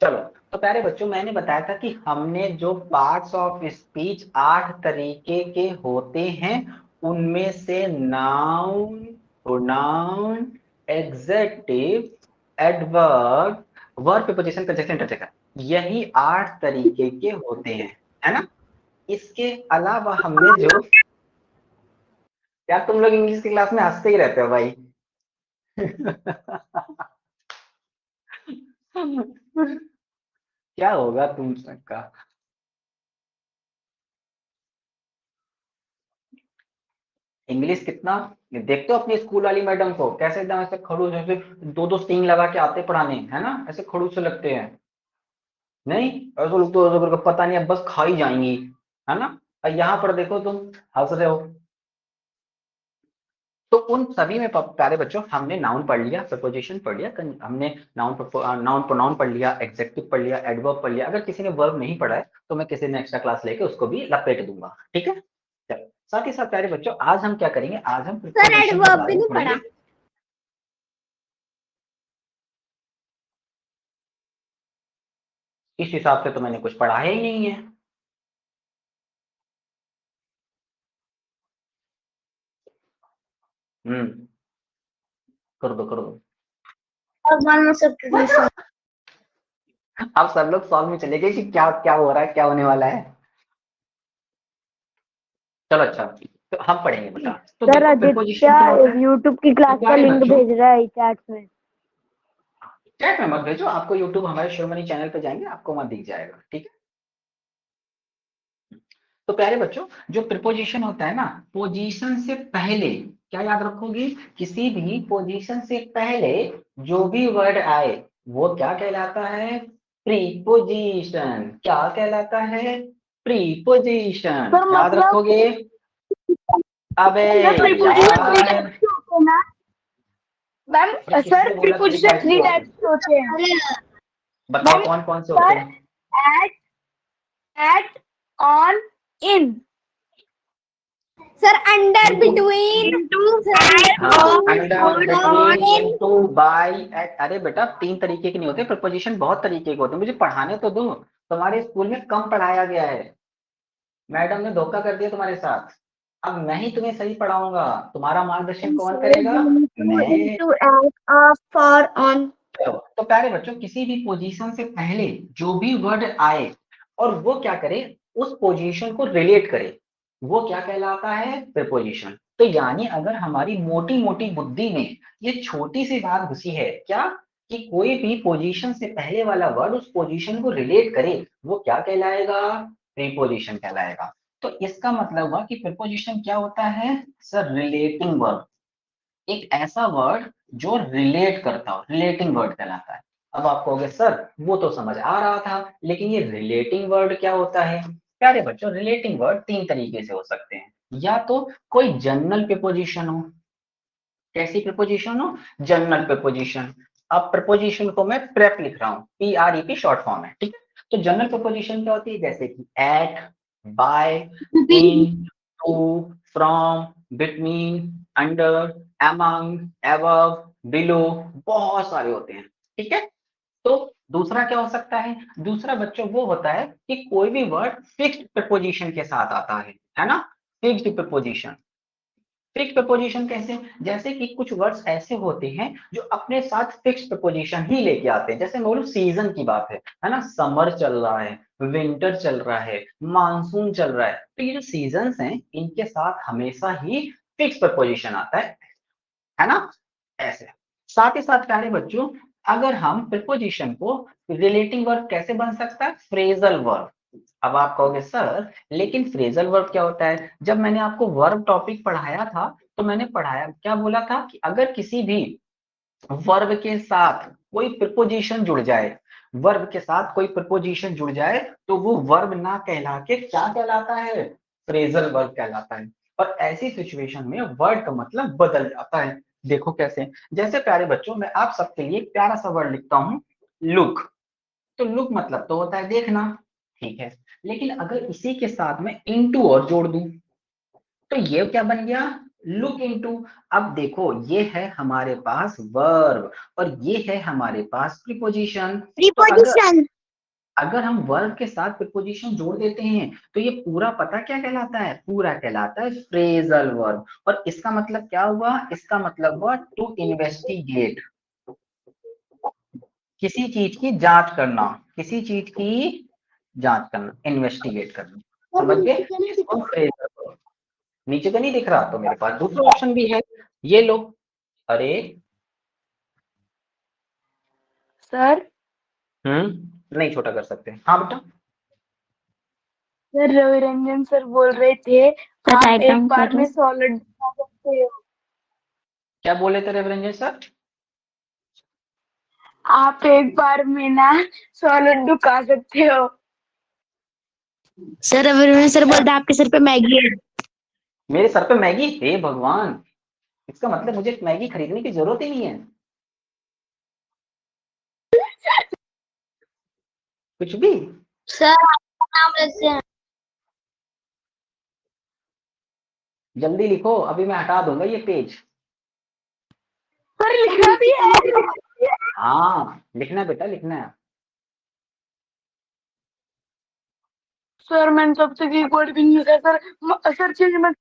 चलो, तो प्यारे बच्चों मैंने बताया था कि हमने जो पार्ट्स ऑफ स्पीच 8 तरीके के होते हैं, उनमें से noun, pronoun, adjective, adverb, verb preposition conjunction interjection, यही 8 तरीके के होते हैं, है ना? इसके अलावा हमने जो, यार तुम लोग इंग्लिश की क्लास में हंसते ही रहते हो भाई। क्या होगा तुम सबका? इंग्लिश कितना, देखते हो अपनी स्कूल वाली मैडम को कैसे एकदम ऐसे खड़ूस ऐसे 2-2 स्टिंग लगा के आते पढ़ाने, है ना, ऐसे खड़ूस से लगते हैं, नहीं ऐसे लोग तो ऐसे करके पता नहीं अब बस खा ही जाएंगी, है ना। और यहाँ पर देखो तुम हंस रहे हो। तो उन सभी में प्यारे बच्चों हमने नाउन पढ़ लिया, प्रपोजिशन पढ़ लिया, हमने नाउन प्रोनाउन पढ़ लिया, एडजेक्टिव पढ़ लिया, एडवर्ब पढ़ लिया। अगर किसी ने वर्ब नहीं पढ़ा है तो मैं किसी ने एक्स्ट्रा क्लास लेके उसको भी लपेट दूंगा, ठीक है। चलो, साथ ही साथ प्यारे बच्चों आज हम क्या करेंगे, आज हम सर preposition के एडवर्ब बारे भी में नहीं पढ़ेंगे। पढ़ा। इस हिसाब से तो मैंने कुछ पढ़ा ही नहीं है। कर दो कर दो। अब सब लोग सॉल्व में चले गए कि क्या क्या हो रहा है, क्या होने वाला है। चलो अच्छा, तो हम पढ़ेंगे बेटा। तो सर देखो प्रीपोजिशन क्या होता आदित्य है। यूट्यूब की क्लास का प्यारे लिंक बच्चों भेज रहा है चैट में। चैट में मत भेजो, आपको यूट्यूब हमारे शिरोमणि चैनल पे जाएंगे आपको वहां दिख जाएगा, ठीक है। तो प्यारे बच्चों जो प्रीपोजिशन होता है ना, पोजीशन से पहले क्या याद रखोगे, किसी भी पोजीशन से पहले जो भी वर्ड आए वो क्या कहलाता है, प्रीपोजिशन। क्या कहलाता है, प्रीपोजिशन, सर याद मतलब रखोगे। अबे प्रीपोजिशन थ्री यार, टाइप्स के होते हैं ना मैम। अरे किसने सर बोला थ्री प्रीपोजिशन टाइप्स के थ्री होते टाइप्स हैं, के होते हैं बताओ मैम। कौन कौन से होते सर हैं। At, at, on, in. Sir under, into, between, into, at, हाँ, on, under, on, between, in. Into, by, at. अरे बेटा 3 तरीके के नहीं होते प्रपोजिशन, बहुत तरीके के होते हैं, मुझे पढ़ाने तो दो। तुम्हारे स्कूल में कम पढ़ाया गया है, मैडम ने धोखा कर दिया तुम्हारे साथ। अब मैं ही तुम्हें सही पढ़ाऊंगा, तुम्हारा मार्गदर्शन कौन करेगा, मैं। Into, at, of, for, on. तो प्यारे बच्चों किसी भी पोजीशन से पहले जो भी वर्ड आए और वो क्या करे, उस पोजीशन को रिलेट करे, वो क्या कहलाता है, प्रीपोजिशन। तो यानी अगर हमारी मोटी मोटी बुद्धि में ये छोटी सी बात घुसी है क्या, कि कोई भी पोजीशन से पहले वाला वर्ड उस पोजीशन को रिलेट करे, वो क्या कहलाएगा, प्रीपोजिशन कहलाएगा। तो इसका मतलब हुआ कि प्रीपोजिशन क्या होता है, सर रिलेटिंग वर्ड, एक ऐसा वर्ड जो रिलेट करता हो, रिलेटिंग वर्ड कहलाता है। अब आप कहोगे सर वो तो समझ आ रहा था, लेकिन ये रिलेटिंग वर्ड क्या होता है। प्यारे बच्चों रिलेटिंग वर्ड 3 तरीके से हो सकते हैं, या तो कोई जनरल प्रीपोजिशन हो, कैसी प्रीपोजिशन हो, जनरल प्रीपोजिशन। अब प्रीपोजिशन को मैं प्रेप लिख रहा हूँ, PREP शॉर्ट फॉर्म है, ठीक है। तो जनरल प्रीपोजिशन क्या होती है, जैसे कि at, by, in, to, from, between, under, among, above, below, बहुत सारे होते हैं, ठीक है। तो दूसरा क्या हो सकता है, दूसरा बच्चों वो होता है कि कोई भी वर्ड फिक्स्ड प्रीपोजिशन के साथ आता है ना, फिक्स्ड प्रीपोजिशन। फिक्स प्रपोजिशन कैसे, जैसे कि कुछ वर्ड्स ऐसे होते हैं जो अपने साथ फिक्स प्रपोजिशन ही लेके आते हैं। जैसे मैं बोलूं सीजन की बात है ना, समर चल रहा है, विंटर चल रहा है, मानसून चल रहा है, तो ये जो सीजन्स हैं इनके साथ हमेशा ही फिक्स प्रपोजिशन आता है ना, ऐसे। साथ ही साथ प्यारे बच्चों अगर हम प्रीपोजिशन को रिलेटिंग वर्ब कैसे बन सकता है, फ्रेजल वर्ब। अब आप कहोगे सर लेकिन फ्रेजल वर्ब क्या होता है, जब मैंने आपको वर्ब टॉपिक पढ़ाया था तो मैंने पढ़ाया क्या बोला था कि अगर किसी भी वर्ब के साथ कोई प्रीपोजिशन जुड़ जाए, वर्ब के साथ कोई प्रीपोजिशन जुड़ जाए तो वो वर्ब ना कहला के क्या कहलाता है, फ्रेजल वर्ब कहलाता है। और ऐसी सिचुएशन में वर्ड का मतलब बदल जाता है। देखो कैसे, जैसे प्यारे बच्चों मैं आप सबके लिए एक प्यारा सा वर्ड लिखता हूँ, लुक। तो लुक मतलब तो होता है देखना, ठीक है। लेकिन अगर इसी के साथ में इनटू और जोड़ दूं तो ये क्या बन गया, लुक इनटू। अब देखो ये है हमारे पास वर्ब और ये है हमारे पास प्रीपोजिशन। तो अगर प्रीपोजिशन। अगर हम वर्ब के साथ प्रीपोजिशन जोड़ देते हैं तो ये पूरा पता क्या कहलाता है, पूरा कहलाता है फ्रेजल वर्ब। और इसका मतलब क्या हुआ, इसका मतलब हुआ टू इन्वेस्टिगेट, किसी चीज की जांच करना, किसी चीज की जांच करना, इन्वेस्टिगेट करना, समझ गए, इसको फ्रेजल वर्ब। नीचे तो नहीं दिख रहा, तो मेरे पास दूसरा ऑप्शन भी है, ये लो। अरे सर नहीं छोटा कर सकते, हाँ बेटा। सर रवि रंजन सर बोल रहे थे आप एक बार में सॉलिड सकते हो। क्या बोले थे रविरंजन सर? आप एक बार में ना 100 लड्डू खा सकते हो। सर अभी सर बोलते आपके सर पे मैगी है। मेरे सर पे मैगी? हे भगवान, इसका मतलब मुझे मैगी खरीदने की जरूरत ही नहीं है। कुछ भी। सर आपका नाम लेते हैं। जल्दी लिखो, अभी मैं हटा दूंगा ये पेज। सर लिखना भी है। हाँ लिखना है बेटा, लिखना है। सर मैंने तब तक एक वर्ड भी नहीं लिखा सर। सर चीज मत।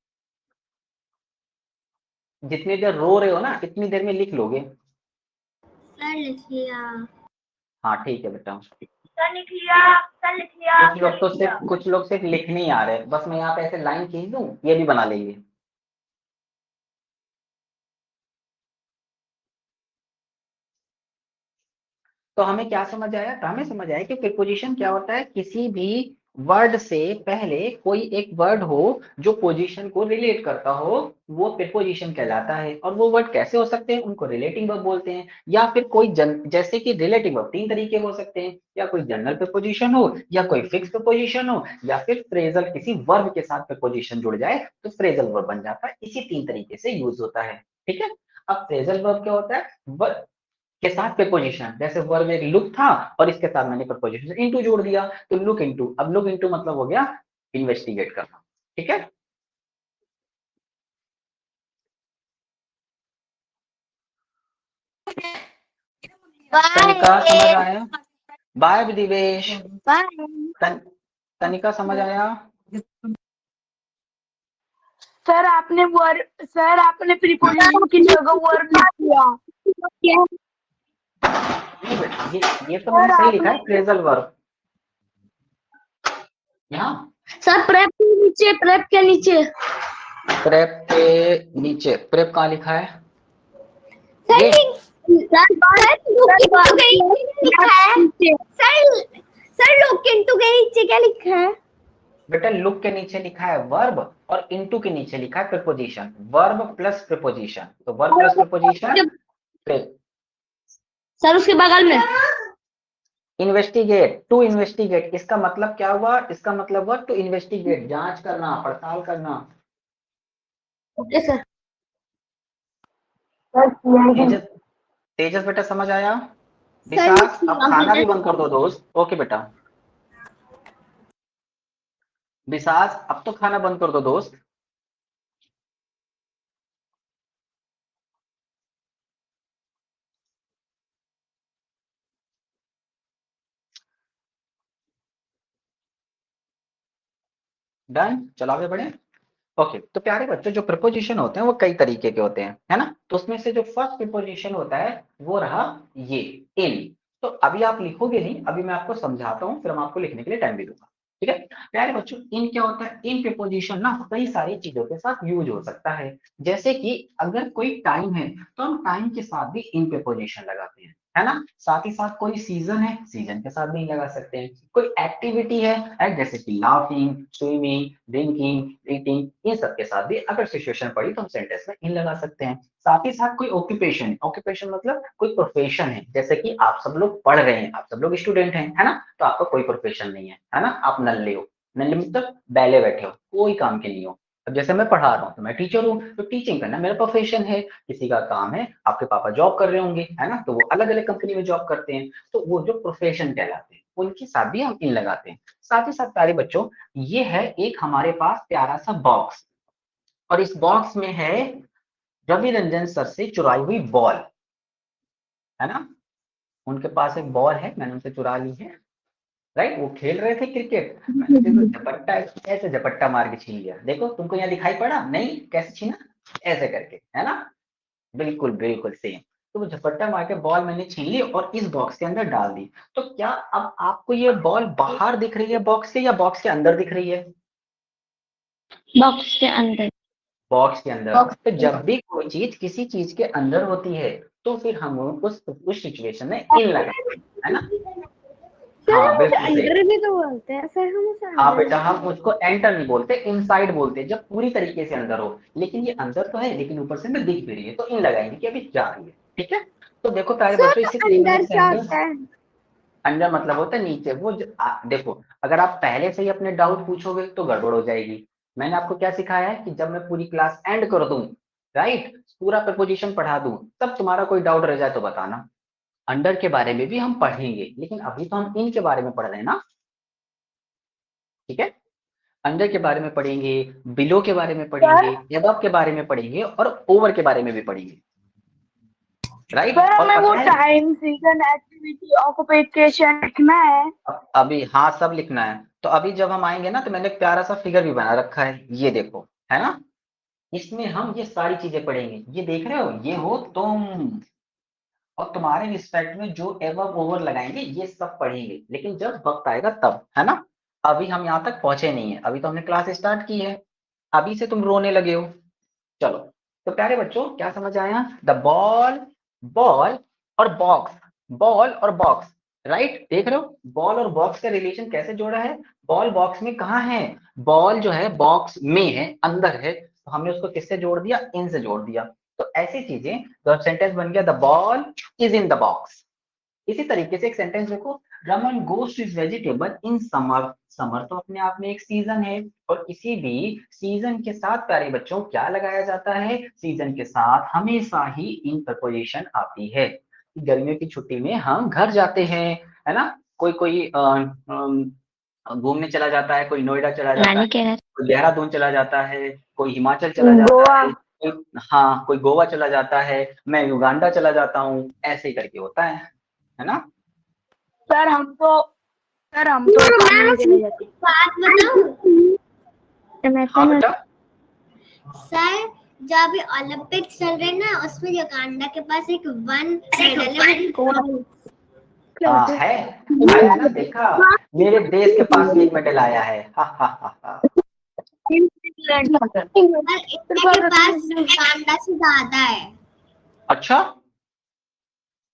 जितनी देर रो रहे हो ना इतनी देर में लिख लोगे। सर लिख लिया। हाँ ठीक है बेटा। सर लिख लिया। सर लिख लिया। कुछ लोग सिर्फ लिखने ही आ रहे हैं, बस मैं यहाँ पे ऐसे लाइन खींच दूं ये भी बना लेंगे। तो हमें क्या समझ आया? तो हमें समझ आया कि प्रीपोजिशन क्या होता है, किसी भी वर्ड से पहले कोई एक वर्ड हो जो पोजीशन को रिलेट करता हो, वो प्रीपोजिशन कहलाता है। और वो वर्ड कैसे हो सकते हैं, उनको रिलेटिंग वर्ब बोलते हैं। या फिर कोई जैसे कि रिलेटिव वर्ब 3 तरीके हो सकते हैं, या कोई जनरल प्रीपोजिशन हो, या कोई फिक्स प्रीपोजिशन हो, या फिर फ्रेजल किसी वर्ब के साथ प्रीपोजिशन जुड़ जाए तो फ्रेजल वर्ब बन जाता है। इसी 3 तरीके से यूज होता है। ठीक है। अब फ्रेजल वर्ब क्या होता है? के साथ प्रीपोजिशन, जैसे वर्ब एक लुक था और इसके साथ मैंने प्रीपोजिशन इनटू जोड़ दिया तो लुक इनटू। अब लुक इनटू मतलब हो गया इन्वेस्टिगेट करना। ठीक है। तनिका समझ बाय आया? बाय दिवेश। बाय। तनिका समझ आया? सर आपने प्रीपोजिशन की जगह वर्ब लिख दिया। नहीं बेटा, ये तो मैंने सर सही लिखा आपने है, फ्रेजल वर्ब। यहाँ सर प्रेप के नीचे, प्रेप के नीचे। प्रेप के नीचे प्रेप कहाँ लिखा है? सर ये लुक इनटू के नीचे लिखा है। सर लुक इनटू के नीचे क्या लिखा है? बेटा लुक के नीचे लिखा है वर्ब और इनटू के नीचे लिखा है प्रीपोजिशन। वर्ब प्लस प्रीपोजिशन, तो वर्ब प्लस प्रीपोजिशन। सर उसके बगल में। इन्वेस्टिगेट, टू इन्वेस्टिगेट, इसका मतलब क्या हुआ? इसका मतलब हुआ टू इन्वेस्टिगेट, जांच करना, पड़ताल करना। Okay sir. तेजस, तेजस बेटा समझ आया? सर विशाख अब खाना भी बंद कर दो दोस्त। ओके बेटा। विशाख अब तो खाना बंद कर दो दोस्त। डन, चलो आगे बढ़े। ओके तो प्यारे बच्चों, जो प्रपोजिशन होते हैं वो कई तरीके के होते हैं, है ना? तो उसमें से जो फर्स्ट प्रपोजिशन होता है वो रहा ये, इन। तो अभी आप लिखोगे नहीं, अभी मैं आपको समझाता हूँ, फिर हम आपको लिखने के लिए टाइम भी दूंगा। ठीक है प्यारे बच्चों, इन क्या होता है? इन प्रपोजिशन ना कई सारी चीजों के साथ यूज हो सकता है। जैसे कि अगर कोई टाइम है तो हम टाइम के साथ भी इन प्रपोजिशन लगाते हैं, है ना? साथ ही साथ कोई सीजन है, सीजन के साथ भी लगा सकते हैं। कोई एक्टिविटी है, जैसे कि लाफिंग, स्विमिंग, ड्रिंकिंग, ईटिंग, इन सब के साथ भी अगर सिचुएशन पड़ी तो हम सेंटेंस में इन लगा सकते हैं। साथ ही साथ कोई ऑक्यूपेशन, ऑक्यूपेशन मतलब कोई प्रोफेशन है, जैसे कि आप सब लोग पढ़ रहे हैं, आप सब लोग स्टूडेंट हैं, है ना? तो आपका कोई प्रोफेशन नहीं है ना? आप नल्ले हो, नल्ले मतलब बैले बैठे हो, कोई काम के नहीं हो। अब जैसे मैं पढ़ा रहा हूँ तो मैं टीचर हूँ, तो टीचिंग करना मेरा प्रोफेशन है। किसी का काम है, आपके पापा जॉब कर रहे होंगे, है ना? तो वो अलग अलग कंपनी में जॉब करते हैं, तो वो जो प्रोफेशन कहलाते हैं उनके साथ भी हम इन लगाते हैं। साथ ही साथ प्यारे बच्चों, ये है एक हमारे पास प्यारा सा बॉक्स, और इस बॉक्स में है रवि रंजन सर से चुराई हुई बॉल, है ना? उनके पास एक बॉल है, मैंने उनसे चुरा ली है। राइट, वो खेल रहे थे क्रिकेट, मैंने देखो झपट्टा, ऐसे झपट्टा मार के छीन लिया। देखो तुमको यहाँ दिखाई पड़ा नहीं कैसे छीना? ऐसे करके, है ना? बिल्कुल बिल्कुल सेम। तो वो झपट्टा मार के बॉल मैंने छीन ली और इस बॉक्स के अंदर डाल दी। तो क्या अब आपको ये बॉल बाहर दिख रही है बॉक्स से, या बॉक्स के अंदर दिख रही है? बॉक्स के अंदर। बॉक्स के अंदर। बॉक्स। तो जब भी कोई चीज किसी चीज के अंदर होती है तो फिर हम उस सिचुएशन में इन लगाते हैं, है ना? हाँ बिल्कुल सही। अंडर भी तो बोलते हैं सर, हम उसे हाँ अंदर बेटा, हम उसको एंटर नहीं बोलते, इनसाइड बोलते हैं, जब पूरी तरीके से अंदर हो। लेकिन ये अंदर तो है, लेकिन ऊपर से मैं दिख भी रही है, तो इन लगाएंगे कि अभी जा रही है। ठीक है, तो देखो प्यारे सर बच्चों, तो इसी अंदर तरीके से क्या अंदर, होता है? अंदर मतलब होता है नीचे। वो देखो, अगर आप पहले से ही अपने डाउट पूछोगे तो गड़बड़ हो जाएगी। मैंने आपको क्या सिखाया है कि जब मैं पूरी क्लास एंड कर दूं, राइट, पूरा प्रपोजिशन पढ़ा दूं, तब तुम्हारा कोई डाउट रह जाए तो बताना। अंडर के बारे में भी हम पढ़ेंगे, लेकिन अभी तो हम इन के बारे में पढ़ रहे हैं ना। ठीक है, अंडर के बारे में पढ़ेंगे, बिलो के बारे में सर पढ़ेंगे, एबव के बारे में पढ़ेंगे, और ओवर के बारे में भी पढ़ेंगे, राइट। सर और हमें वो पता है, टाइम, सीजन, एक्टिविटी, ऑक्यूपेशन लिखना है। अभी हाँ सब लिखना है। तो अभी जब हम आएंगे ना, तो मैंने एक प्यारा सा फिगर भी बना रखा है, ये देखो, है ना। इसमें हम ये सारी चीजें पढ़ेंगे। ये देख रहे हो, ये हो तुम, और तुम्हारे रिस्पेक्ट में जो एवर ओवर लगाएंगे ये सब पढ़ेंगे, लेकिन जब वक्त आएगा तब, है ना। अभी हम यहाँ तक पहुंचे नहीं है, अभी तो हमने क्लास स्टार्ट की है, अभी से तुम रोने लगे हो। चलो, तो प्यारे बच्चों क्या समझ आया? द बॉल, बॉल और बॉक्स, बॉल और बॉक्स, राइट। देख रहे हो बॉल और बॉक्स का रिलेशन कैसे जोड़ा है? बॉल बॉक्स में कहाँ है? बॉल जो है बॉक्स में है, अंदर है, तो हमने उसको किससे जोड़ दिया? इन से जोड़ दिया। तो ऐसी चीजें, तो सेंटेंस बन गया the ball is in the box. इसी तरीके से एक सेंटेंस देखो, Raman goes to vegetable in summer. Summer तो अपने आप में एक सीजन है, और किसी भी सीजन के साथ प्यारे बच्चों क्या लगाया जाता है? सीजन के साथ हमेशा ही इन प्रपोजिशन आती है। गर्मियों की छुट्टी में हम घर जाते हैं, है ना। कोई कोई घूमने चला जाता है, कोई नोएडा चला जाता है, नानी कह रहा कोई देहरादून चला जाता है, कोई हिमाचल चला जाता गोवा। है, कोई, हाँ कोई गोवा चला जाता है, मैं युगांडा चला जाता हूँ, ऐसे ही करके होता है ना। सर हम तो पानी में चले जाते हैं। बात बताऊं हाँ बेटा, सर? जो अभी ओलंपिक्स चल रहे हैं ना, उसमें युगांडा के पास एक वन मेडल है, हाँ है, आया ना, देखा, मेरे देश के पास भी एक मेडल आया है। हा हा हा हा। और इंडिया के पास युगांडा से ज्यादा है। अच्छा,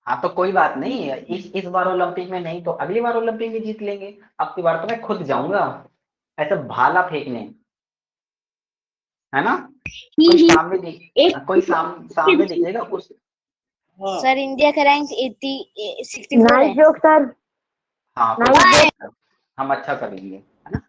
हाँ तो कोई बात नहीं है, इस बार ओलंपिक में नहीं तो अगली बार ओलंपिक में जीत लेंगे। अब की बार तो मैं खुद जाऊंगा ऐसे भाला फेंकने, है ना। कोई सामने दिख, कोई सामने दिखेगा उस, सर इंडिया का रैंक 64 है। Joke sir. हाँ कोई बात नहीं, हम अच्छा करेंगे, है ना।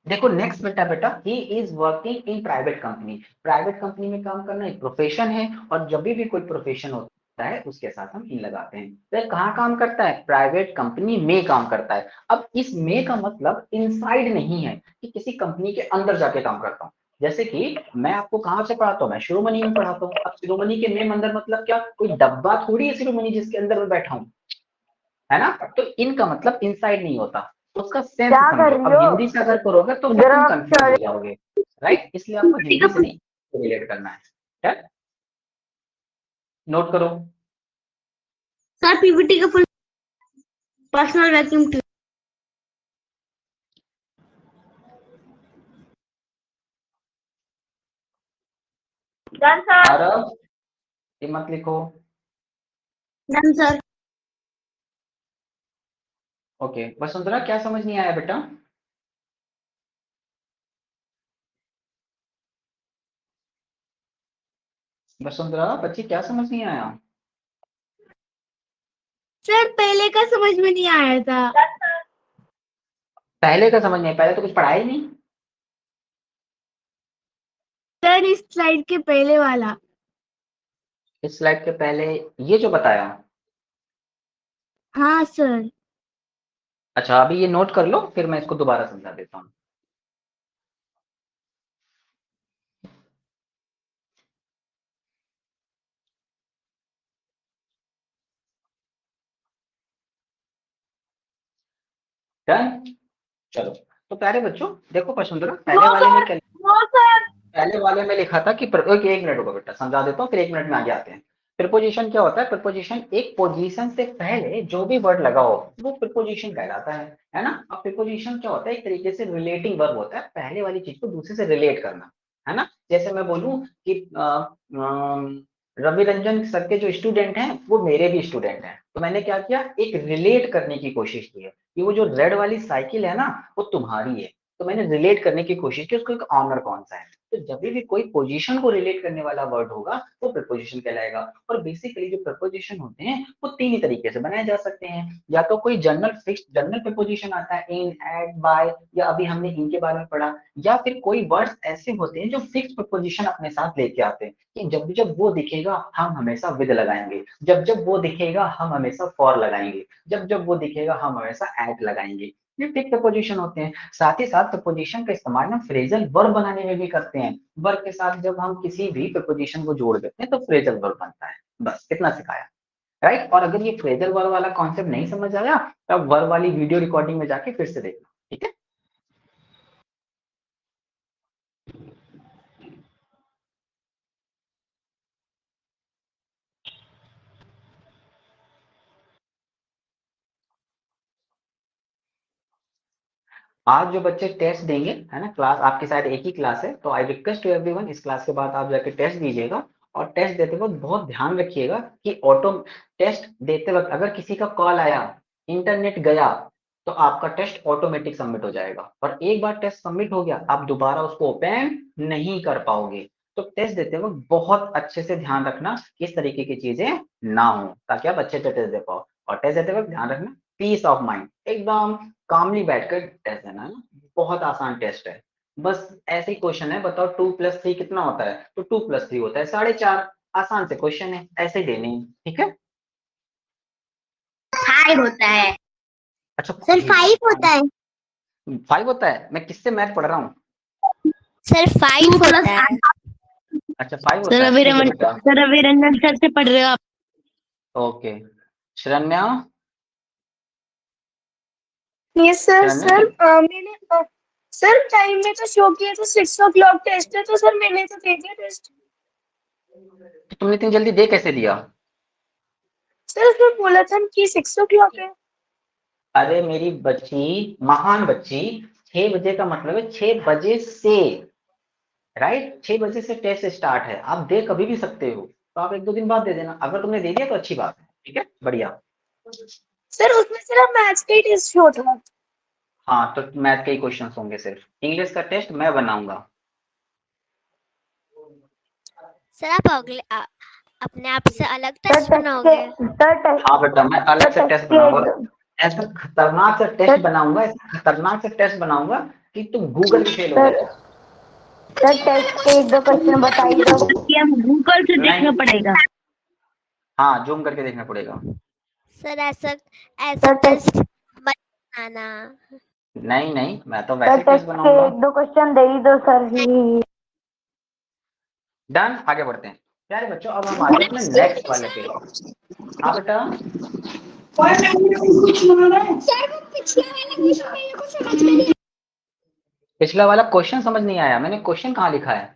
देखो नेक्स्ट बेटा, बेटा he is working in private company. Private company में काम करना एक प्रोफेशन है, और जब भी कोई प्रोफेशन होता है उसके साथ हम इन लगाते हैं। तो ये कहाँ काम करता है? प्राइवेट कंपनी में काम करता है। अब इस में का मतलब इनसाइड नहीं है कि किसी कंपनी के अंदर जाके काम करता हूँ। जैसे कि मैं आपको कहाँ से पढ़ाता हूँ? मैं शिरोमणि में पढ़ाता हूँ। अब शिरोमणि के नेम अंदर मतलब क्या? कोई डब्बा थोड़ी है शिरोमणि जिसके अंदर मैं बैठा हूँ, है ना। तो इनका मतलब इनसाइड नहीं होता, उसका सेंस क्या कर समझो। रही अब हो? हिंदी से अगर करोगे तो फिर तुम कंफ्यूज हो जाओगे, राइट। इसलिए आपको हिंदी से नहीं रिलेट करना है, ठीक है? नोट करो। सर पीपीटी का full personal vacuum cleaner. Done sir. और ये मत लिखो। Done sir. ओके, वसुंधरा क्या समझ नहीं आया बेटा? वसुंधरा बच्ची क्या समझ नहीं आया? सर पहले का समझ में नहीं आया था। पहले का समझ नहीं आया? पहले तो कुछ पढ़ा ही नहीं। सर इस स्लाइड के पहले वाला। इस स्लाइड के पहले ये जो बताया? हाँ सर। अच्छा, अभी ये नोट कर लो, फिर मैं इसको दोबारा समझा देता हूँ। डन। चलो, तो प्यारे बच्चों देखो वसुंधरा, पहले वाले में क्या, नो सर। पहले वाले में लिखा था कि एक मिनट रुको बेटा, समझा देता हूँ, फिर एक मिनट में आगे आते हैं। प्रीपोजिशन क्या होता है? प्रीपोजिशन एक पोजीशन से पहले जो भी वर्ड लगा हो वो प्रीपोजिशन कहलाता है ना। अब प्रीपोजिशन क्या होता है? एक तरीके से रिलेटिंग वर्ब होता है, पहले वाली चीज को दूसरे से रिलेट करना, है ना। जैसे मैं बोलूं कि रवि रंजन सर के जो स्टूडेंट हैं वो मेरे भी स्टूडेंट हैं, तो मैंने क्या किया, एक रिलेट करने की कोशिश की है कि वो जो रेड वाली साइकिल है ना वो तुम्हारी है, तो मैंने रिलेट करने की कोशिश की उसको एक ऑनर कौन सा है। तो जब भी कोई पोजीशन को रिलेट करने वाला वर्ड होगा वो प्रीपोजिशन कहलाएगा। और बेसिकली जो प्रीपोजिशन होते हैं वो तीन ही तरीके से बनाए जा सकते हैं, या तो कोई जनरल फिक्स जनरल प्रीपोजिशन आता है, इन, एट, बाय, या अभी हमने इनके बारे में पढ़ा, या फिर कोई वर्ड्स ऐसे होते हैं जो फिक्स प्रीपोजिशन अपने साथ लेके आते हैं कि जब जब वो दिखेगा हम हमेशा विद लगाएंगे, जब जब वो दिखेगा हम हमेशा फॉर लगाएंगे, जब जब वो दिखेगा हम हमेशा एट लगाएंगे। ये फिक्स प्रपोजिशन होते हैं। साथ ही साथ प्रपोजिशन का इस्तेमाल हम फ्रेजल वर्ब बनाने में भी करते हैं। वर्ब के साथ जब हम किसी भी प्रपोजिशन को जोड़ देते हैं तो फ्रेजल वर्ब बनता है। बस इतना सिखाया, राइट। और अगर ये फ्रेजल वर्ब वाला कॉन्सेप्ट नहीं समझ आया तब वर्ब वाली वीडियो रिकॉर्डिंग में जाके फिर से देखना, ठीक है। आज जो बच्चे टेस्ट देंगे, है ना, क्लास आपकी शायद एक ही क्लास है, तो आई रिक्वेस्ट टू एवरीवन इस क्लास के बाद आप जाके टेस्ट दीजिएगा। और टेस्ट देते वक्त बहुत ध्यान रखिएगा कि ऑटो टेस्ट देते वक्त अगर किसी का कॉल आया, इंटरनेट गया, तो आपका टेस्ट ऑटोमेटिक सबमिट हो जाएगा, और एक बार टेस्ट सबमिट हो गया आप दोबारा उसको ओपन नहीं कर पाओगे। तो टेस्ट देते वक्त बहुत अच्छे से ध्यान रखना कि इस तरीके की चीजें ना हो, ताकि आप अच्छे से टेस्ट दे पाओ। और टेस्ट देते वक्त ध्यान रखना, पीस ऑफ माइंड, एकदम कामली बैठकर टेस्ट देना है ना। बहुत आसान टेस्ट है, बस ऐसे ही क्वेश्चन है, बताओ 2+3 कितना होता है, तो 2+3 होता है 4.5। आसान से क्वेश्चन है, ऐसे ही देने हैं, ठीक है। 5 होता है अच्छा सर, 5 होता है 5 होता है, मैं किससे मैथ पढ़ रहा हूँ। सर, 5 होता है अच्छा 5 होता है, ठीक है बेटा। सर रवि रंजन सर से पढ़ रहे हो आप? Okay Sharanya, yes sir. Sharanya sir मैंने सर टाइम में तो शो किया तो 6 o'clock टेस्ट है, तो सर मैंने तो दे दिया टेस्ट। तो तुमने इतनी जल्दी दे कैसे दिया। सर उसमें बोला था कि 6 o'clock है। अरे मेरी बच्ची, महान बच्ची, 6 बजे का मतलब है 6 बजे से, राइट। 6 बजे से टेस्ट स्टार्ट है, आप दे कभी भी सकते हो, तो आप 1-2 दिन बाद दे देना, अगर तुमने दे दिया तो अच्छी बात है, ठीक है, बढ़िया। सर उसमें सिर्फ मैथ्स का ही टेस्ट शो था। हाँ तो मैथ के ही क्वेश्चन होंगे, सिर्फ इंग्लिश का टेस्ट मैं बनाऊंगा। सर आप अपने आप से अलग टेस्ट बनाओगे? हाँ बेटा मैं अलग से टेस्ट बनाऊंगा, ऐसा खतरनाक से टेस्ट बनाऊंगा, ऐसा खतरनाक से टेस्ट बनाऊंगा कि तुम गूगल भी फेल हो जाओ। सर टेस्ट के 1-2 क्वेश्चन बताइए तो। कि हम गूगल से देखना पड़ेगा? हाँ जूम करके देखना पड़ेगा। सर ऐसा टेस्ट मत बनाना। नहीं नहीं, मैं तो वैसे टेस्ट बनाऊंगा। 1-2 क्वेश्चन दे ही दो सर। डन, आगे बढ़ते हैं प्यारे बच्चों, अब हम आते हैं अपने नेक्स्ट वाले पे। हाँ बेटा, पिछला वाला क्वेश्चन समझ नहीं आया, मैंने क्वेश्चन कहाँ लिखा है।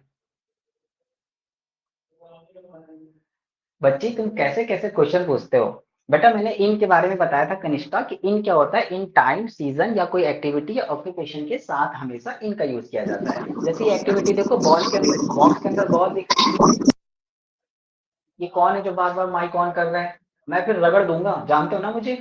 बच्ची तुम कैसे कैसे क्वेश्चन पूछते हो। बेटा मैंने इन के बारे में बताया था कनिष्का कि इन क्या होता है, इन टाइम, सीजन या कोई एक्टिविटी या ऑक्यूपेशन के साथ हमेशा इन का यूज किया जाता है। जैसे ये एक्टिविटी देखो, बॉल के अंदर, बॉक्स के अंदर बॉल दिख रही है, ये कौन है जो बार बार माइक ऑन कर रहा है, मैं फिर रगड़ दूंगा, जानते हो ना मुझे।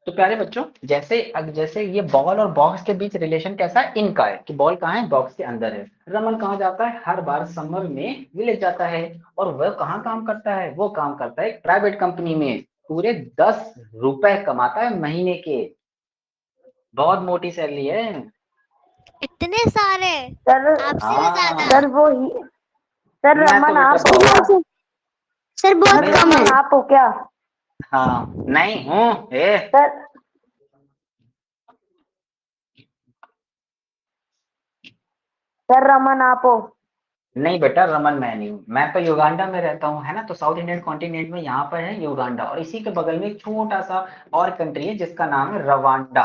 तो प्यारे बच्चों, जैसे जैसे ये बॉल और बॉक्स के बीच रिलेशन कैसा है, इनका है कि बॉल कहाँ है, बॉक्स के अंदर है। रमन कहाँ जाता है, हर बार समर में विलेज जाता है। और वह कहाँ काम करता है, वो काम करता है एक प्राइवेट कंपनी में, पूरे 10 रुपए कमाता है महीने के, बहुत मोटी सैलरी है। इतने सारे? सर आपसे भी ज्यादा? सर वो ही सर मैं तो रमन बेटा आप हो बहुत, सर बहुत मेरा कम है। रमन आप हो क्या हाँ नहीं हूँ ए। सर सर रमन आप हो। नहीं बेटा रमन मैं नहीं हूँ, मैं तो युगांडा में रहता हूँ, है ना, तो साउथ इंडियन कॉन्टिनेंट में यहाँ पर है युगांडा, और इसी के बगल में एक छोटा सा और कंट्री है जिसका नाम है रवांडा,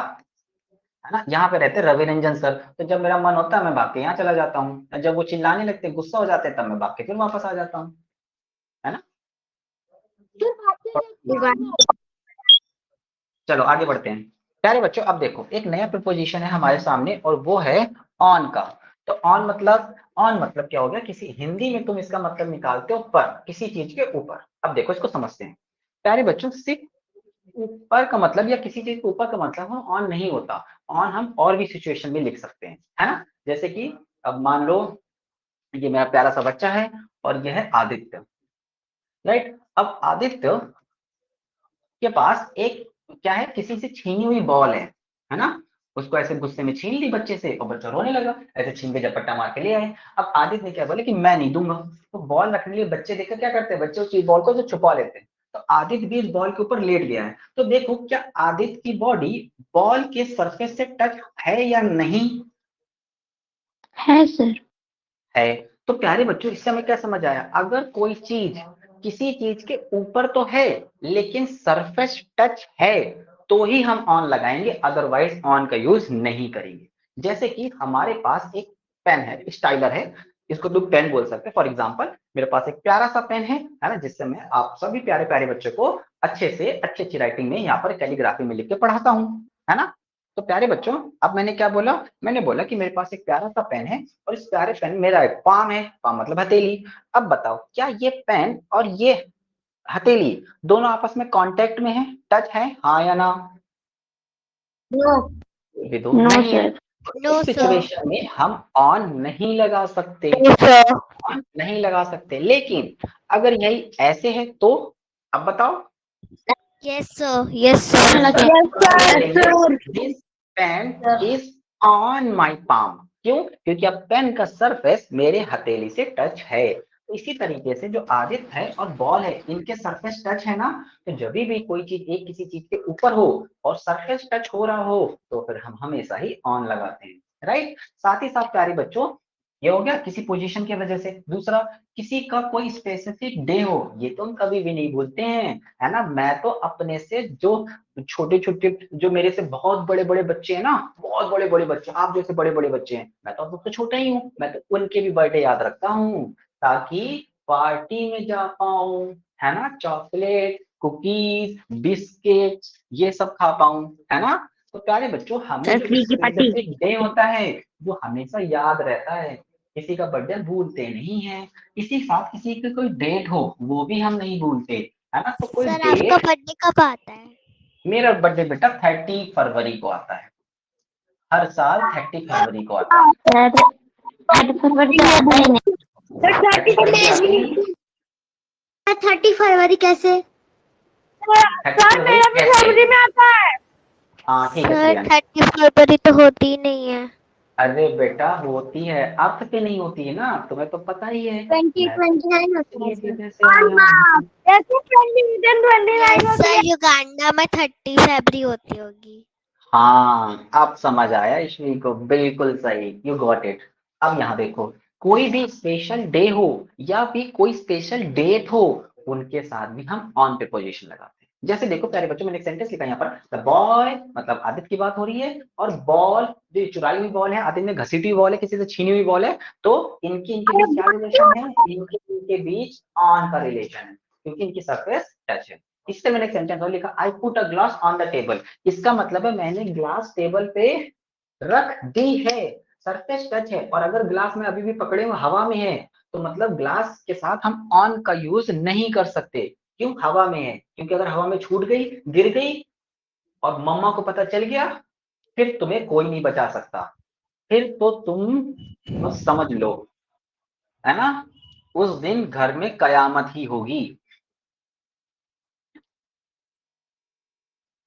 है ना। यहाँ पे रहते रवि रंजन सर, तो जब मेरा मन होता है मैं भाग के यहाँ चला जाता हूँ, जब वो चिल्लाने लगते गुस्सा हो जाते तब मैं भाग के फिर वापस आ जाता हूँ, है ना। चलो आगे बढ़ते हैं प्यारे बच्चों। अब देखो एक नया प्रपोजिशन है हमारे सामने और वो है ऑन का। तो ऑन मतलब क्या हो गया, किसी हिंदी में तुम इसका मतलब निकालते हो पर, किसी चीज के ऊपर। अब देखो इसको समझते हैं प्यारे बच्चों, सिर्फ ऊपर का मतलब या किसी चीज के ऊपर का मतलब हम ऑन नहीं होता। ऑन हम और भी सिचुएशन में लिख सकते हैं, है ना। जैसे कि अब मान लो ये मेरा प्यारा सा बच्चा है और यह है आदित्य, राइट। अब आदित्य के पास एक क्या है, किसी से छीनी हुई बॉल है ना। उसको ऐसे गुस्से में छीन ली बच्चे से और बच्चा रोने लगा, ऐसे छीन के झपट्टा मार के ले आए। अब आदित्य ने क्या बोले कि मैं नहीं दूंगा। तो बॉल रखने के लिए बच्चे देखकर क्या करते हैं, बच्चे उस बॉल को जो छुपा लेते हैं। तो आदित्य भी इस बॉल के ऊपर लेट गया है। तो देखो क्या आदित्य की बॉडी बॉल के सरफेस से टच है या नहीं है सर। है। तो प्यारे बच्चों इससे हमें क्या समझ आया, अगर कोई चीज किसी चीज के ऊपर तो है लेकिन सरफेस टच है तो ही हम ऑन लगाएंगे, अदरवाइज ऑन का यूज नहीं करेंगे। जैसे कि हमारे पास एक पेन है, स्टाइलर है, इसको तुम पेन बोल सकते हैं। फॉर एग्जाम्पल मेरे पास एक प्यारा सा पेन है ना, जिससे मैं आप सभी प्यारे प्यारे बच्चों को अच्छे से अच्छी राइटिंग में यहाँ पर कैलीग्राफी में लिख के पढ़ाता हूँ, है ना। तो प्यारे बच्चों अब मैंने क्या बोला, मैंने बोला कि मेरे पास एक प्यारा सा पेन है और इस प्यारे पेन मेरा एक पाम है, पाम मतलब हथेली। अब बताओ क्या ये पेन और ये हथेली दोनों आपस में कांटेक्ट में है, टच है, हाँ या ना। नो। भी दो नो नहीं है। सर। तो नो इस सर। सिचुएशन में हम ऑन नहीं लगा सकते, नो सर। ऑन नहीं लगा सकते। लेकिन अगर यही ऐसे है तो अब बताओ yes sir. Yes sir. This pen is on my palm. क्यों? क्योंकि अब पेन का सरफेस मेरे हथेली से टच है। तो इसी तरीके से जो आदित्य है और बॉल है इनके सरफेस टच है ना। तो जब भी कोई चीज एक किसी चीज के ऊपर हो और सरफेस टच हो रहा हो तो फिर हम हमेशा ही ऑन लगाते हैं, राइट। साथ ही साथ प्यारे बच्चों ये हो गया किसी पोजीशन की वजह से। दूसरा, किसी का कोई स्पेसिफिक डे हो, ये तो हम कभी भी नहीं भूलते हैं, है ना। मैं तो अपने से जो छोटे छोटे, जो मेरे से बहुत बड़े बड़े बच्चे हैं ना, बहुत बड़े बड़े बच्चे, आप जैसे बड़े बड़े बच्चे हैं, मैं तो अब तो छोटा ही हूँ, मैं तो उनके भी बर्थडे याद रखता हूँ ताकि पार्टी में जा पाऊं, है ना। चॉकलेट, कुकीज, बिस्किट ये सब खा पाऊं, है ना। तो प्यारे बच्चों हमें जो फ्री की पार्टी। स्पेसिफिक डे होता है वो हमेशा याद रहता है, किसी का बर्थडे भूलते नहीं है। इसी साथ किसी की कोई डेट हो वो भी हम नहीं भूलते, है ना। तो कोई सर आपका डेट, बर्थडे कब आता है? मेरा बर्थडे बेटा 30 फरवरी को आता है, हर साल 30 फरवरी को आता है। सर 30 फरवरी को आता ही नहीं। 30 फरवरी आती है। 30 फरवरी कैसे? 30 सर फरवरी मेरा भी कैसे? फरवरी में आता है। हाँ ठीक है सर प्रियंका। 30 फरवरी तो होती ही नहीं है। अरे बेटा होती है, अर्थ पे नहीं होती है ना, तुम्हें तो पता ही है। मैं तो 2029 होता है इसीलिए सर। सीधे से आया हूँ। जैसे 29 होती है। सर युगांडा में 30 फरवरी होती होगी। हाँ अब समझ आया ईश्वरी को, बिल्कुल सही, यू गॉट इट। अब यहाँ देखो, कोई भी स्पेशल डे हो या फिर कोई स्पेशल डेट हो उनके साथ भी हम ऑन प्रीपोजिशन लगाते हैं। जैसे देखो प्यारे बच्चों मैंने एक सेंटेंस लिखा यहाँ पर, द बॉय मतलब आदित्य की बात हो रही है और बॉल जो चुराई हुई बॉल है, आदित्य ने घसीटी हुई बॉल है, किसी से छीनी हुई बॉल है, तो इनके बीच क्या रिलेशन है, इनके बीच ऑन का रिलेशन है क्योंकि इनकी सरफेस टच है। इससे मैंने एक सेंटेंस और लिखा, I put a glass on the table. इसका मतलब है मैंने ग्लास टेबल पे रख दी है, सरफेस टच है। और अगर ग्लास में अभी भी पकड़े हुए हवा में है तो मतलब ग्लास के साथ हम ऑन का यूज नहीं कर सकते। क्यों? हवा में है, क्योंकि अगर हवा में छूट गई, गिर गई और मम्मा को पता चल गया फिर तुम्हें कोई नहीं बचा सकता, फिर तो तुम बस समझ लो, है ना, उस दिन घर में कयामत ही होगी।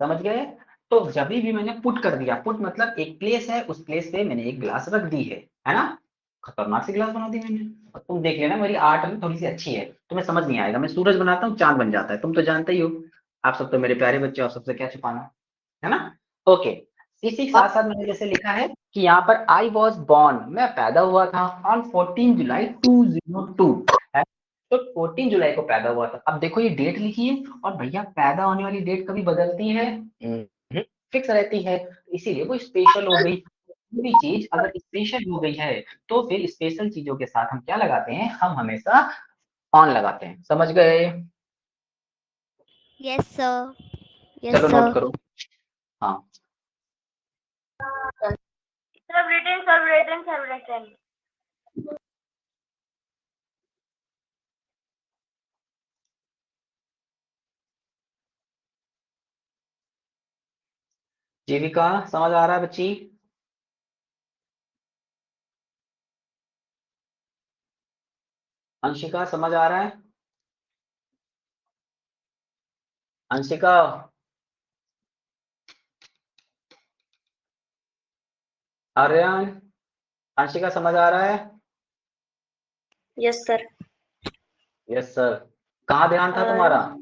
समझ गए? तो जब भी मैंने पुट कर दिया, पुट मतलब एक प्लेस है, उस प्लेस पे मैंने एक ग्लास रख दी है ना। खतरनाक सी ग्लास बना दी मैंने। और तुम देख लेना मेरी आर्ट में थोड़ी सी अच्छी है, तुम्हें समझ नहीं आएगा, मैं सूरज बनाता हूँ चांद बन जाता है, तुम तो जानते ही हो। आप सब तो मेरे प्यारे बच्चे हो, सबसे क्या छुपाना, है ना। ओके, इसी के साथ साथ मैंने जैसे लिखा है कि यहाँ पर आई वॉज बॉर्न, मैं पैदा हुआ था ऑन 14 जुलाई 2002, है। तो 14 जुलाई को पैदा हुआ था। अब देखो ये डेट लिखी है और भैया पैदा होने वाली डेट कभी बदलती है, फिक्स रहती है, इसीलिए वो स्पेशल हो गई। कोई भी चीज अगर स्पेशल हो गई है तो फिर स्पेशल चीजों के साथ हम क्या लगाते हैं, हम हमेशा ऑन लगाते हैं। समझ गए? Yes sir. यस चलो नोट सर। करो। हाँ सब रिटर्न सब रिटर्न सब रिटर्न। जीविका समझ आ रहा है बच्ची? अंशिका समझ आ रहा है? अंशिका, आर्यन, अंशिका समझ आ रहा है? Yes sir. Yes sir. कहाँ ध्यान था तुम्हारा?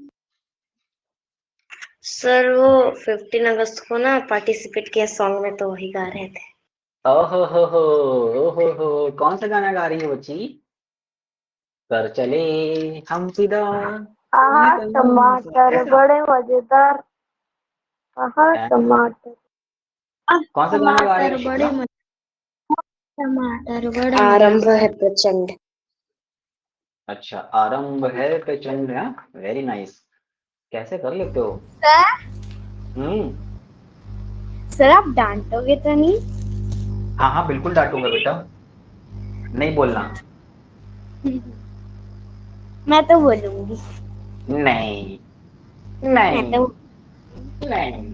सर वो 15 अगस्त को ना पार्टिसिपेट किया सॉन्ग में, तो वही गा रहे थे। ओहो हो, ओहो हो, कौन सा गाना गा रही है बच्ची? कर चले हम फिदा। आहा टमाटर ऐसा? बड़े मजेदार। आहा हैं? टमाटर। कौन सा गाना गा रही टमाटर है बड़े बेटा? टमाटर बड़े आरंभ है प्रचंड। अच्छा, आरंभ है प्रचंड। है, वेरी नाइस। कैसे कर लेते हो? सर हम्म। सर आप डांटोगे तो नहीं? हाँ हाँ, बिल्कुल डांटूंगा बेटा, नहीं बोलना। मैं तो बोलूंगी। नहीं मैं नहीं तो नहीं नहीं,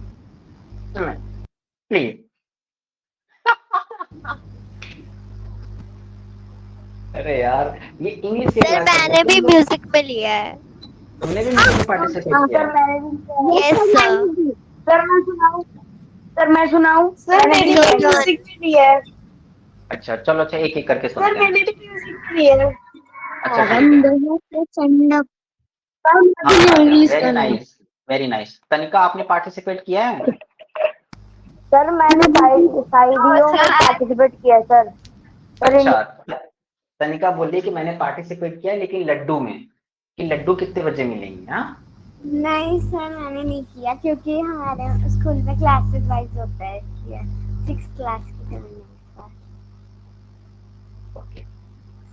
प्लीज। अरे यार, ये इंग्लिश के सर क्लास है मैंने भी तुम लोग। म्यूजिक में लिया है। तुमने भी म्यूजिक में पार्टिसिपेट हाँ किया सर है? मैंने भी यस सर। सर मैं सुनाऊं? सर मैं सुनाऊं? सर मैंने भी मेरी म्यूजिक में लिया है। अच्छा चलो, अच्छा एक एक करके सर सुनते हैं। मैंने भी म्यूजिक में लिया है। अच्छा ठीक है। आरंभ है प्रचंड। सर मैं भी हाँ, इंग्लिश वेरी कर रही हूँ। Nice, very nice. तनिका, आपने पार्टिसिपेट किया है? सर मैंने शायरियों में पार्टिसिपेट किया है, सर। सर अच्छा, तनिका बोली कि मैंने पार्टिसिपेट किया लेकिन लड्डू में, कि लड्डू कितने बजे मिलेंगे? हाँ, नहीं सर मैंने नहीं किया, क्योंकि हमारे स्कूल में क्लासेस वाइज होता है, इसलिए 6 क्लास की थी मैंने। ओके।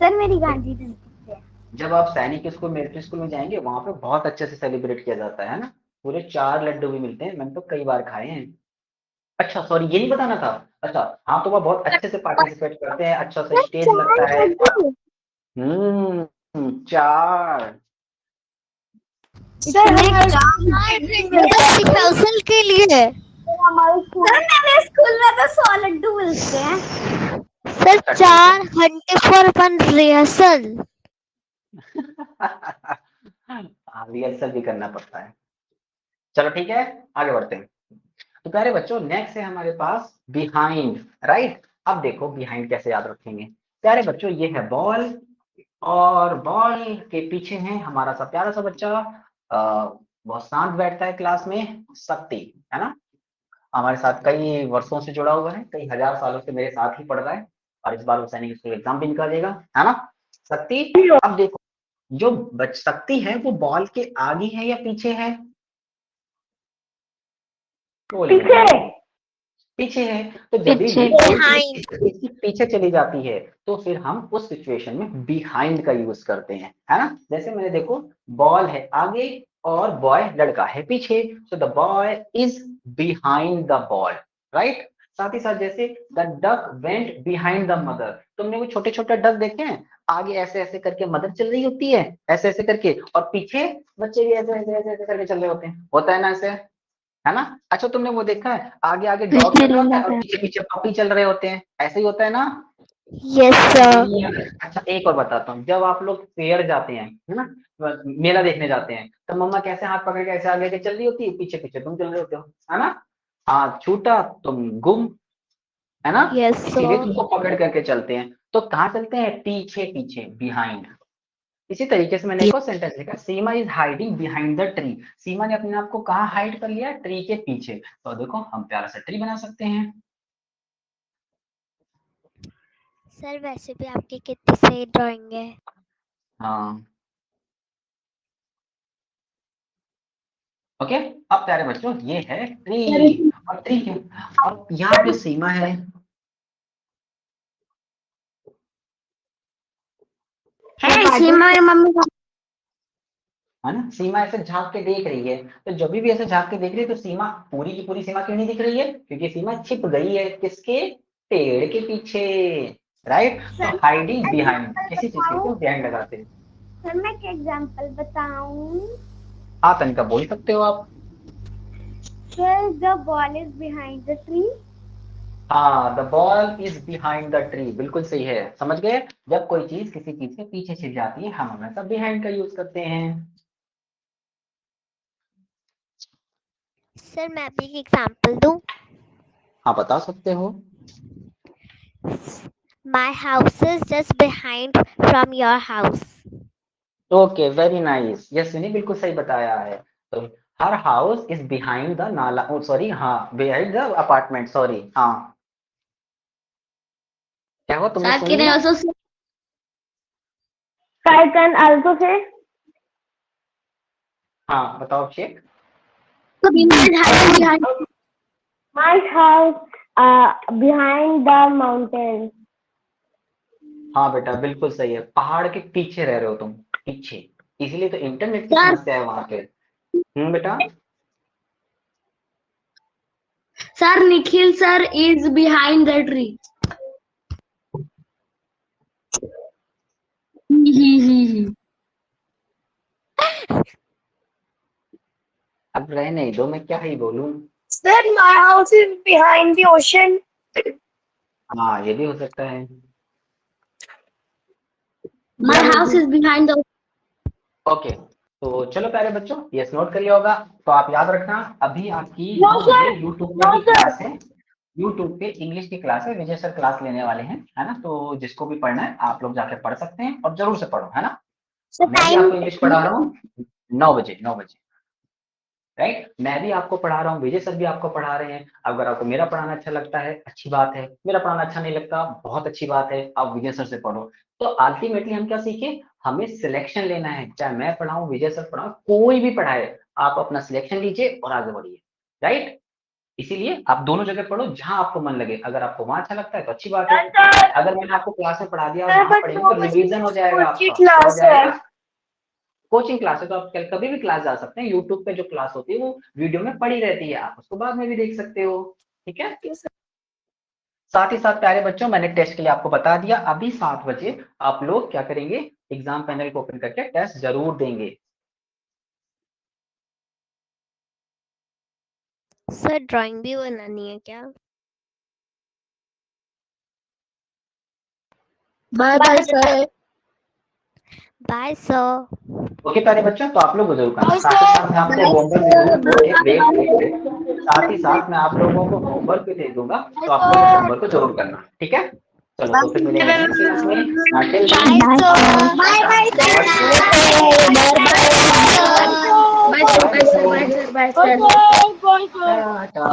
सर मेरी गांधी जी है। जब आप सैनिक स्कूल, मिलिट्री स्कूल में जाएंगे, वहां पे बहुत अच्छे से सेलिब्रेट किया जाता है ना। पूरे 4 लड्डू भी मिलते हैं, मैंने तो कई बार खाए हैं। अच्छा सॉरी, ये नहीं बताना था। अच्छा हाँ, तो वह बहुत अच्छे से पार्टिसिपेट करते हैं, अच्छा सा सर स्टेज 4 लगता है और लड्डू। 4। सर रिहर्सल के लिए। हमारे स्कूल सर मेरे स्कूल में तो 100 लड्डू मिलते हैं। सर अच्छा ठीक 4 घंटे फॉर वन रिहर्सल। है। रिहर्सल भी करना पड़ता है। चलो ठीक है, आगे बढ़ते हैं। तो प्यारे बच्चों, नेक्स्ट है हमारे पास बिहाइंड, राइट। अब देखो बिहाइंड कैसे याद रखेंगे। प्यारे बच्चों, ये है बॉल, और बॉल के पीछे है हमारा सा प्यारा सा बच्चा, बहुत शांत बैठता है क्लास में, शक्ति, है ना। हमारे साथ कई वर्षों से जुड़ा हुआ है, कई हजार सालों से मेरे साथ ही पढ़ रहा है, और इस बार वो सैनिक स्कूल एग्जाम भी निकालेगा, है ना। शक्ति, अब देखो, जो शक्ति है वो बॉल के आगे है या पीछे है? बोलिए पीछे। बोलिए। पीछे है। तो जब भी पीछे कोई बिहाइंड। चीज इसकी पीछे चली जाती है, तो फिर हम उस सिचुएशन में बिहाइंड का यूज करते हैं, है ना। जैसे मैंने देखो, बॉल है आगे और बॉय लड़का है पीछे, so the boy is behind the ball, right. साथ ही साथ जैसे the duck went behind the mother, तुमने वो छोटे छोटे डक देखे हैं? आगे ऐसे ऐसे करके मदर चल रही होती है, ऐसे ऐसे करके, और पीछे बच्चे भी ऐसे ऐसे ऐसे ऐसे करके चल रहे होते हैं, होता है ना ऐसे, है ना। अच्छा, तुमने वो देखा है, आगे आगे डॉग चल रहा है और पीछे पीछे पपी चल रहे होते हैं, ऐसे ही होता है ना। Yes sir. अच्छा, एक और बताता हूँ, जब आप लोग फेयर जाते हैं, है ना, मेला देखने जाते हैं, तो मम्मा कैसे हाथ पकड़ के ऐसे आगे आगे चल रही होती है, पीछे पीछे तुम चल रहे होते हो, है ना। हाथ छूटा तुम गुम, है ना। यस इसीलिए सर। तुमको पकड़ करके चलते हैं। तो कहाँ चलते हैं? पीछे पीछे, बिहाइंड। इसी तरीके से मैंने एक और सेंटेंस लिखा, Seema is hiding behind the tree. Seema ने अपने आप को कहाँ हाइड कर लिया? ट्री के पीछे। तो देखो, हम प्यारा सा ट्री बना सकते हैं। सर वैसे भी आपकी कितनी सही ड्राइंग है। हाँ, ओके। अब प्यारे बच्चों, ये है ट्री, और ट्री क्यों, और यहाँ पे सीमा है सीमा मेरी मम्मी का। है ना। सीमा ऐसे झांक के देख रही है, तो जब भी ऐसे झांक के देख रही है, तो सीमा, पूरी की पूरी सीमा क्यों नहीं दिख रही है? क्योंकि सीमा छिप गई है किसके? पेड़ के पीछे, राइट। तो सर हाइडिंग बिहाइंड, एग्जांपल किसी चीज के बताऊं? ऊपर बिहाइंड लगाते हैं। सर मैं एक एग्जांपल बताऊं? हाँ तनिका, बोल सकते हो आप। Sir, the ball is behind the tree. हाँ, the ball is behind the tree, बिल्कुल सही है, समझ गए। जब कोई चीज किसी चीज के पीछे छिप जाती है, हम हमेशा बिहाइंड का यूज करते हैं। सर मैं भी एक एग्जांपल दूं। हाँ, बता सकते हो। My house is just behind from your house. Okay, very nice, yes Vinni, बिल्कुल सही बताया है। तो her house is behind the nala, sorry, हाँ, बिहाइंड द अपार्टमेंट, सॉरी, हाँ। क्या हुआ, तुमने सुन लिया? I can also say हाँ, बताओ अभिषेक। my house behind the mountain. हाँ बेटा, बिल्कुल सही है, पहाड़ के पीछे रह रहे हो तुम, पीछे, इसीलिए तो इंटरनेट की समस्या है वहां पे। बेटा। Sir, Nikhil sir is behind the tree. अब रहने ही दो, मैं क्या ही बोलूं। Sir, my house is behind the ocean. हाँ, ये भी हो सकता है। My house is behind the. Okay, तो चलो प्यारे बच्चों, यस नोट कर लिया होगा। तो आप याद रखना, अभी आपकी No, 9 sir. बजे यूट्यूब पे No, भी sir. क्लास है। यूट्यूब पे इंग्लिश की क्लास है, विजय सर क्लास लेने वाले हैं, है ना। तो जिसको भी पढ़ना है आप लोग जाके पढ़ सकते हैं, और जरूर से पढ़ो, है ना। So मैं भी time. आपको इंग्लिश पढ़ा रहा हूँ 9 बजे, 9 बजे, राइट। मैं भी आपको पढ़ा रहा हूँ, विजय सर भी आपको पढ़ा रहे हैं। अगर आपको मेरा पढ़ाना अच्छा लगता है, अच्छी बात है। मेरा पढ़ाना अच्छा नहीं लगता, बहुत अच्छी बात है, आप विजय सर से पढ़ो। तो अल्टीमेटली हम क्या सीखे, हमें सिलेक्शन लेना है, चाहे मैं पढ़ाऊं, विजय सर पढ़ाऊं, कोई भी पढ़ाए, आप अपना सिलेक्शन लीजिए और आगे बढ़िए, राइट। इसीलिए आप दोनों जगह पढ़ो, जहां आपको मन लगे। अगर आपको वहां अच्छा लगता है तो अच्छी बात है। अगर मैंने आपको क्लास में पढ़ा दिया और वहां पढ़ेंगे तो रिवीजन हो जाएगा आपका, क्या हो जाएगा, कोचिंग क्लास है। तो आप कभी भी क्लास जा सकते हैं, यूट्यूब पे जो क्लास होती है वो वीडियो में पड़ी रहती है, आप उसको बाद में भी देख सकते हो, ठीक है। साथ ही साथ प्यारे बच्चों, मैंने टेस्ट के लिए आपको बता दिया, अभी 7 बजे आप लोग क्या करेंगे, एग्जाम पैनल को ओपन करके टेस्ट जरूर देंगे। सर ड्राइंग भी बनानी है क्या? Bye bye sir. Bye sir. Okay प्यारे बच्चों, तो आप लोग जरूर करना, Bye, साथ ही साथ मैं sir. आपको होमवर्क भी दूंगा, वेट, साथ ही साथ मैं आप लोगों को होमवर्क भी दे दूंगा, तो आप लोग उस होमवर्क को जरूर करना, ठीक है। चलो, तो फिर मिलेंगे नेक्स्ट क्लास में। Until then, bye bye sir. Bye sir. Bye sir. Bye sir. Bye sir. Tata.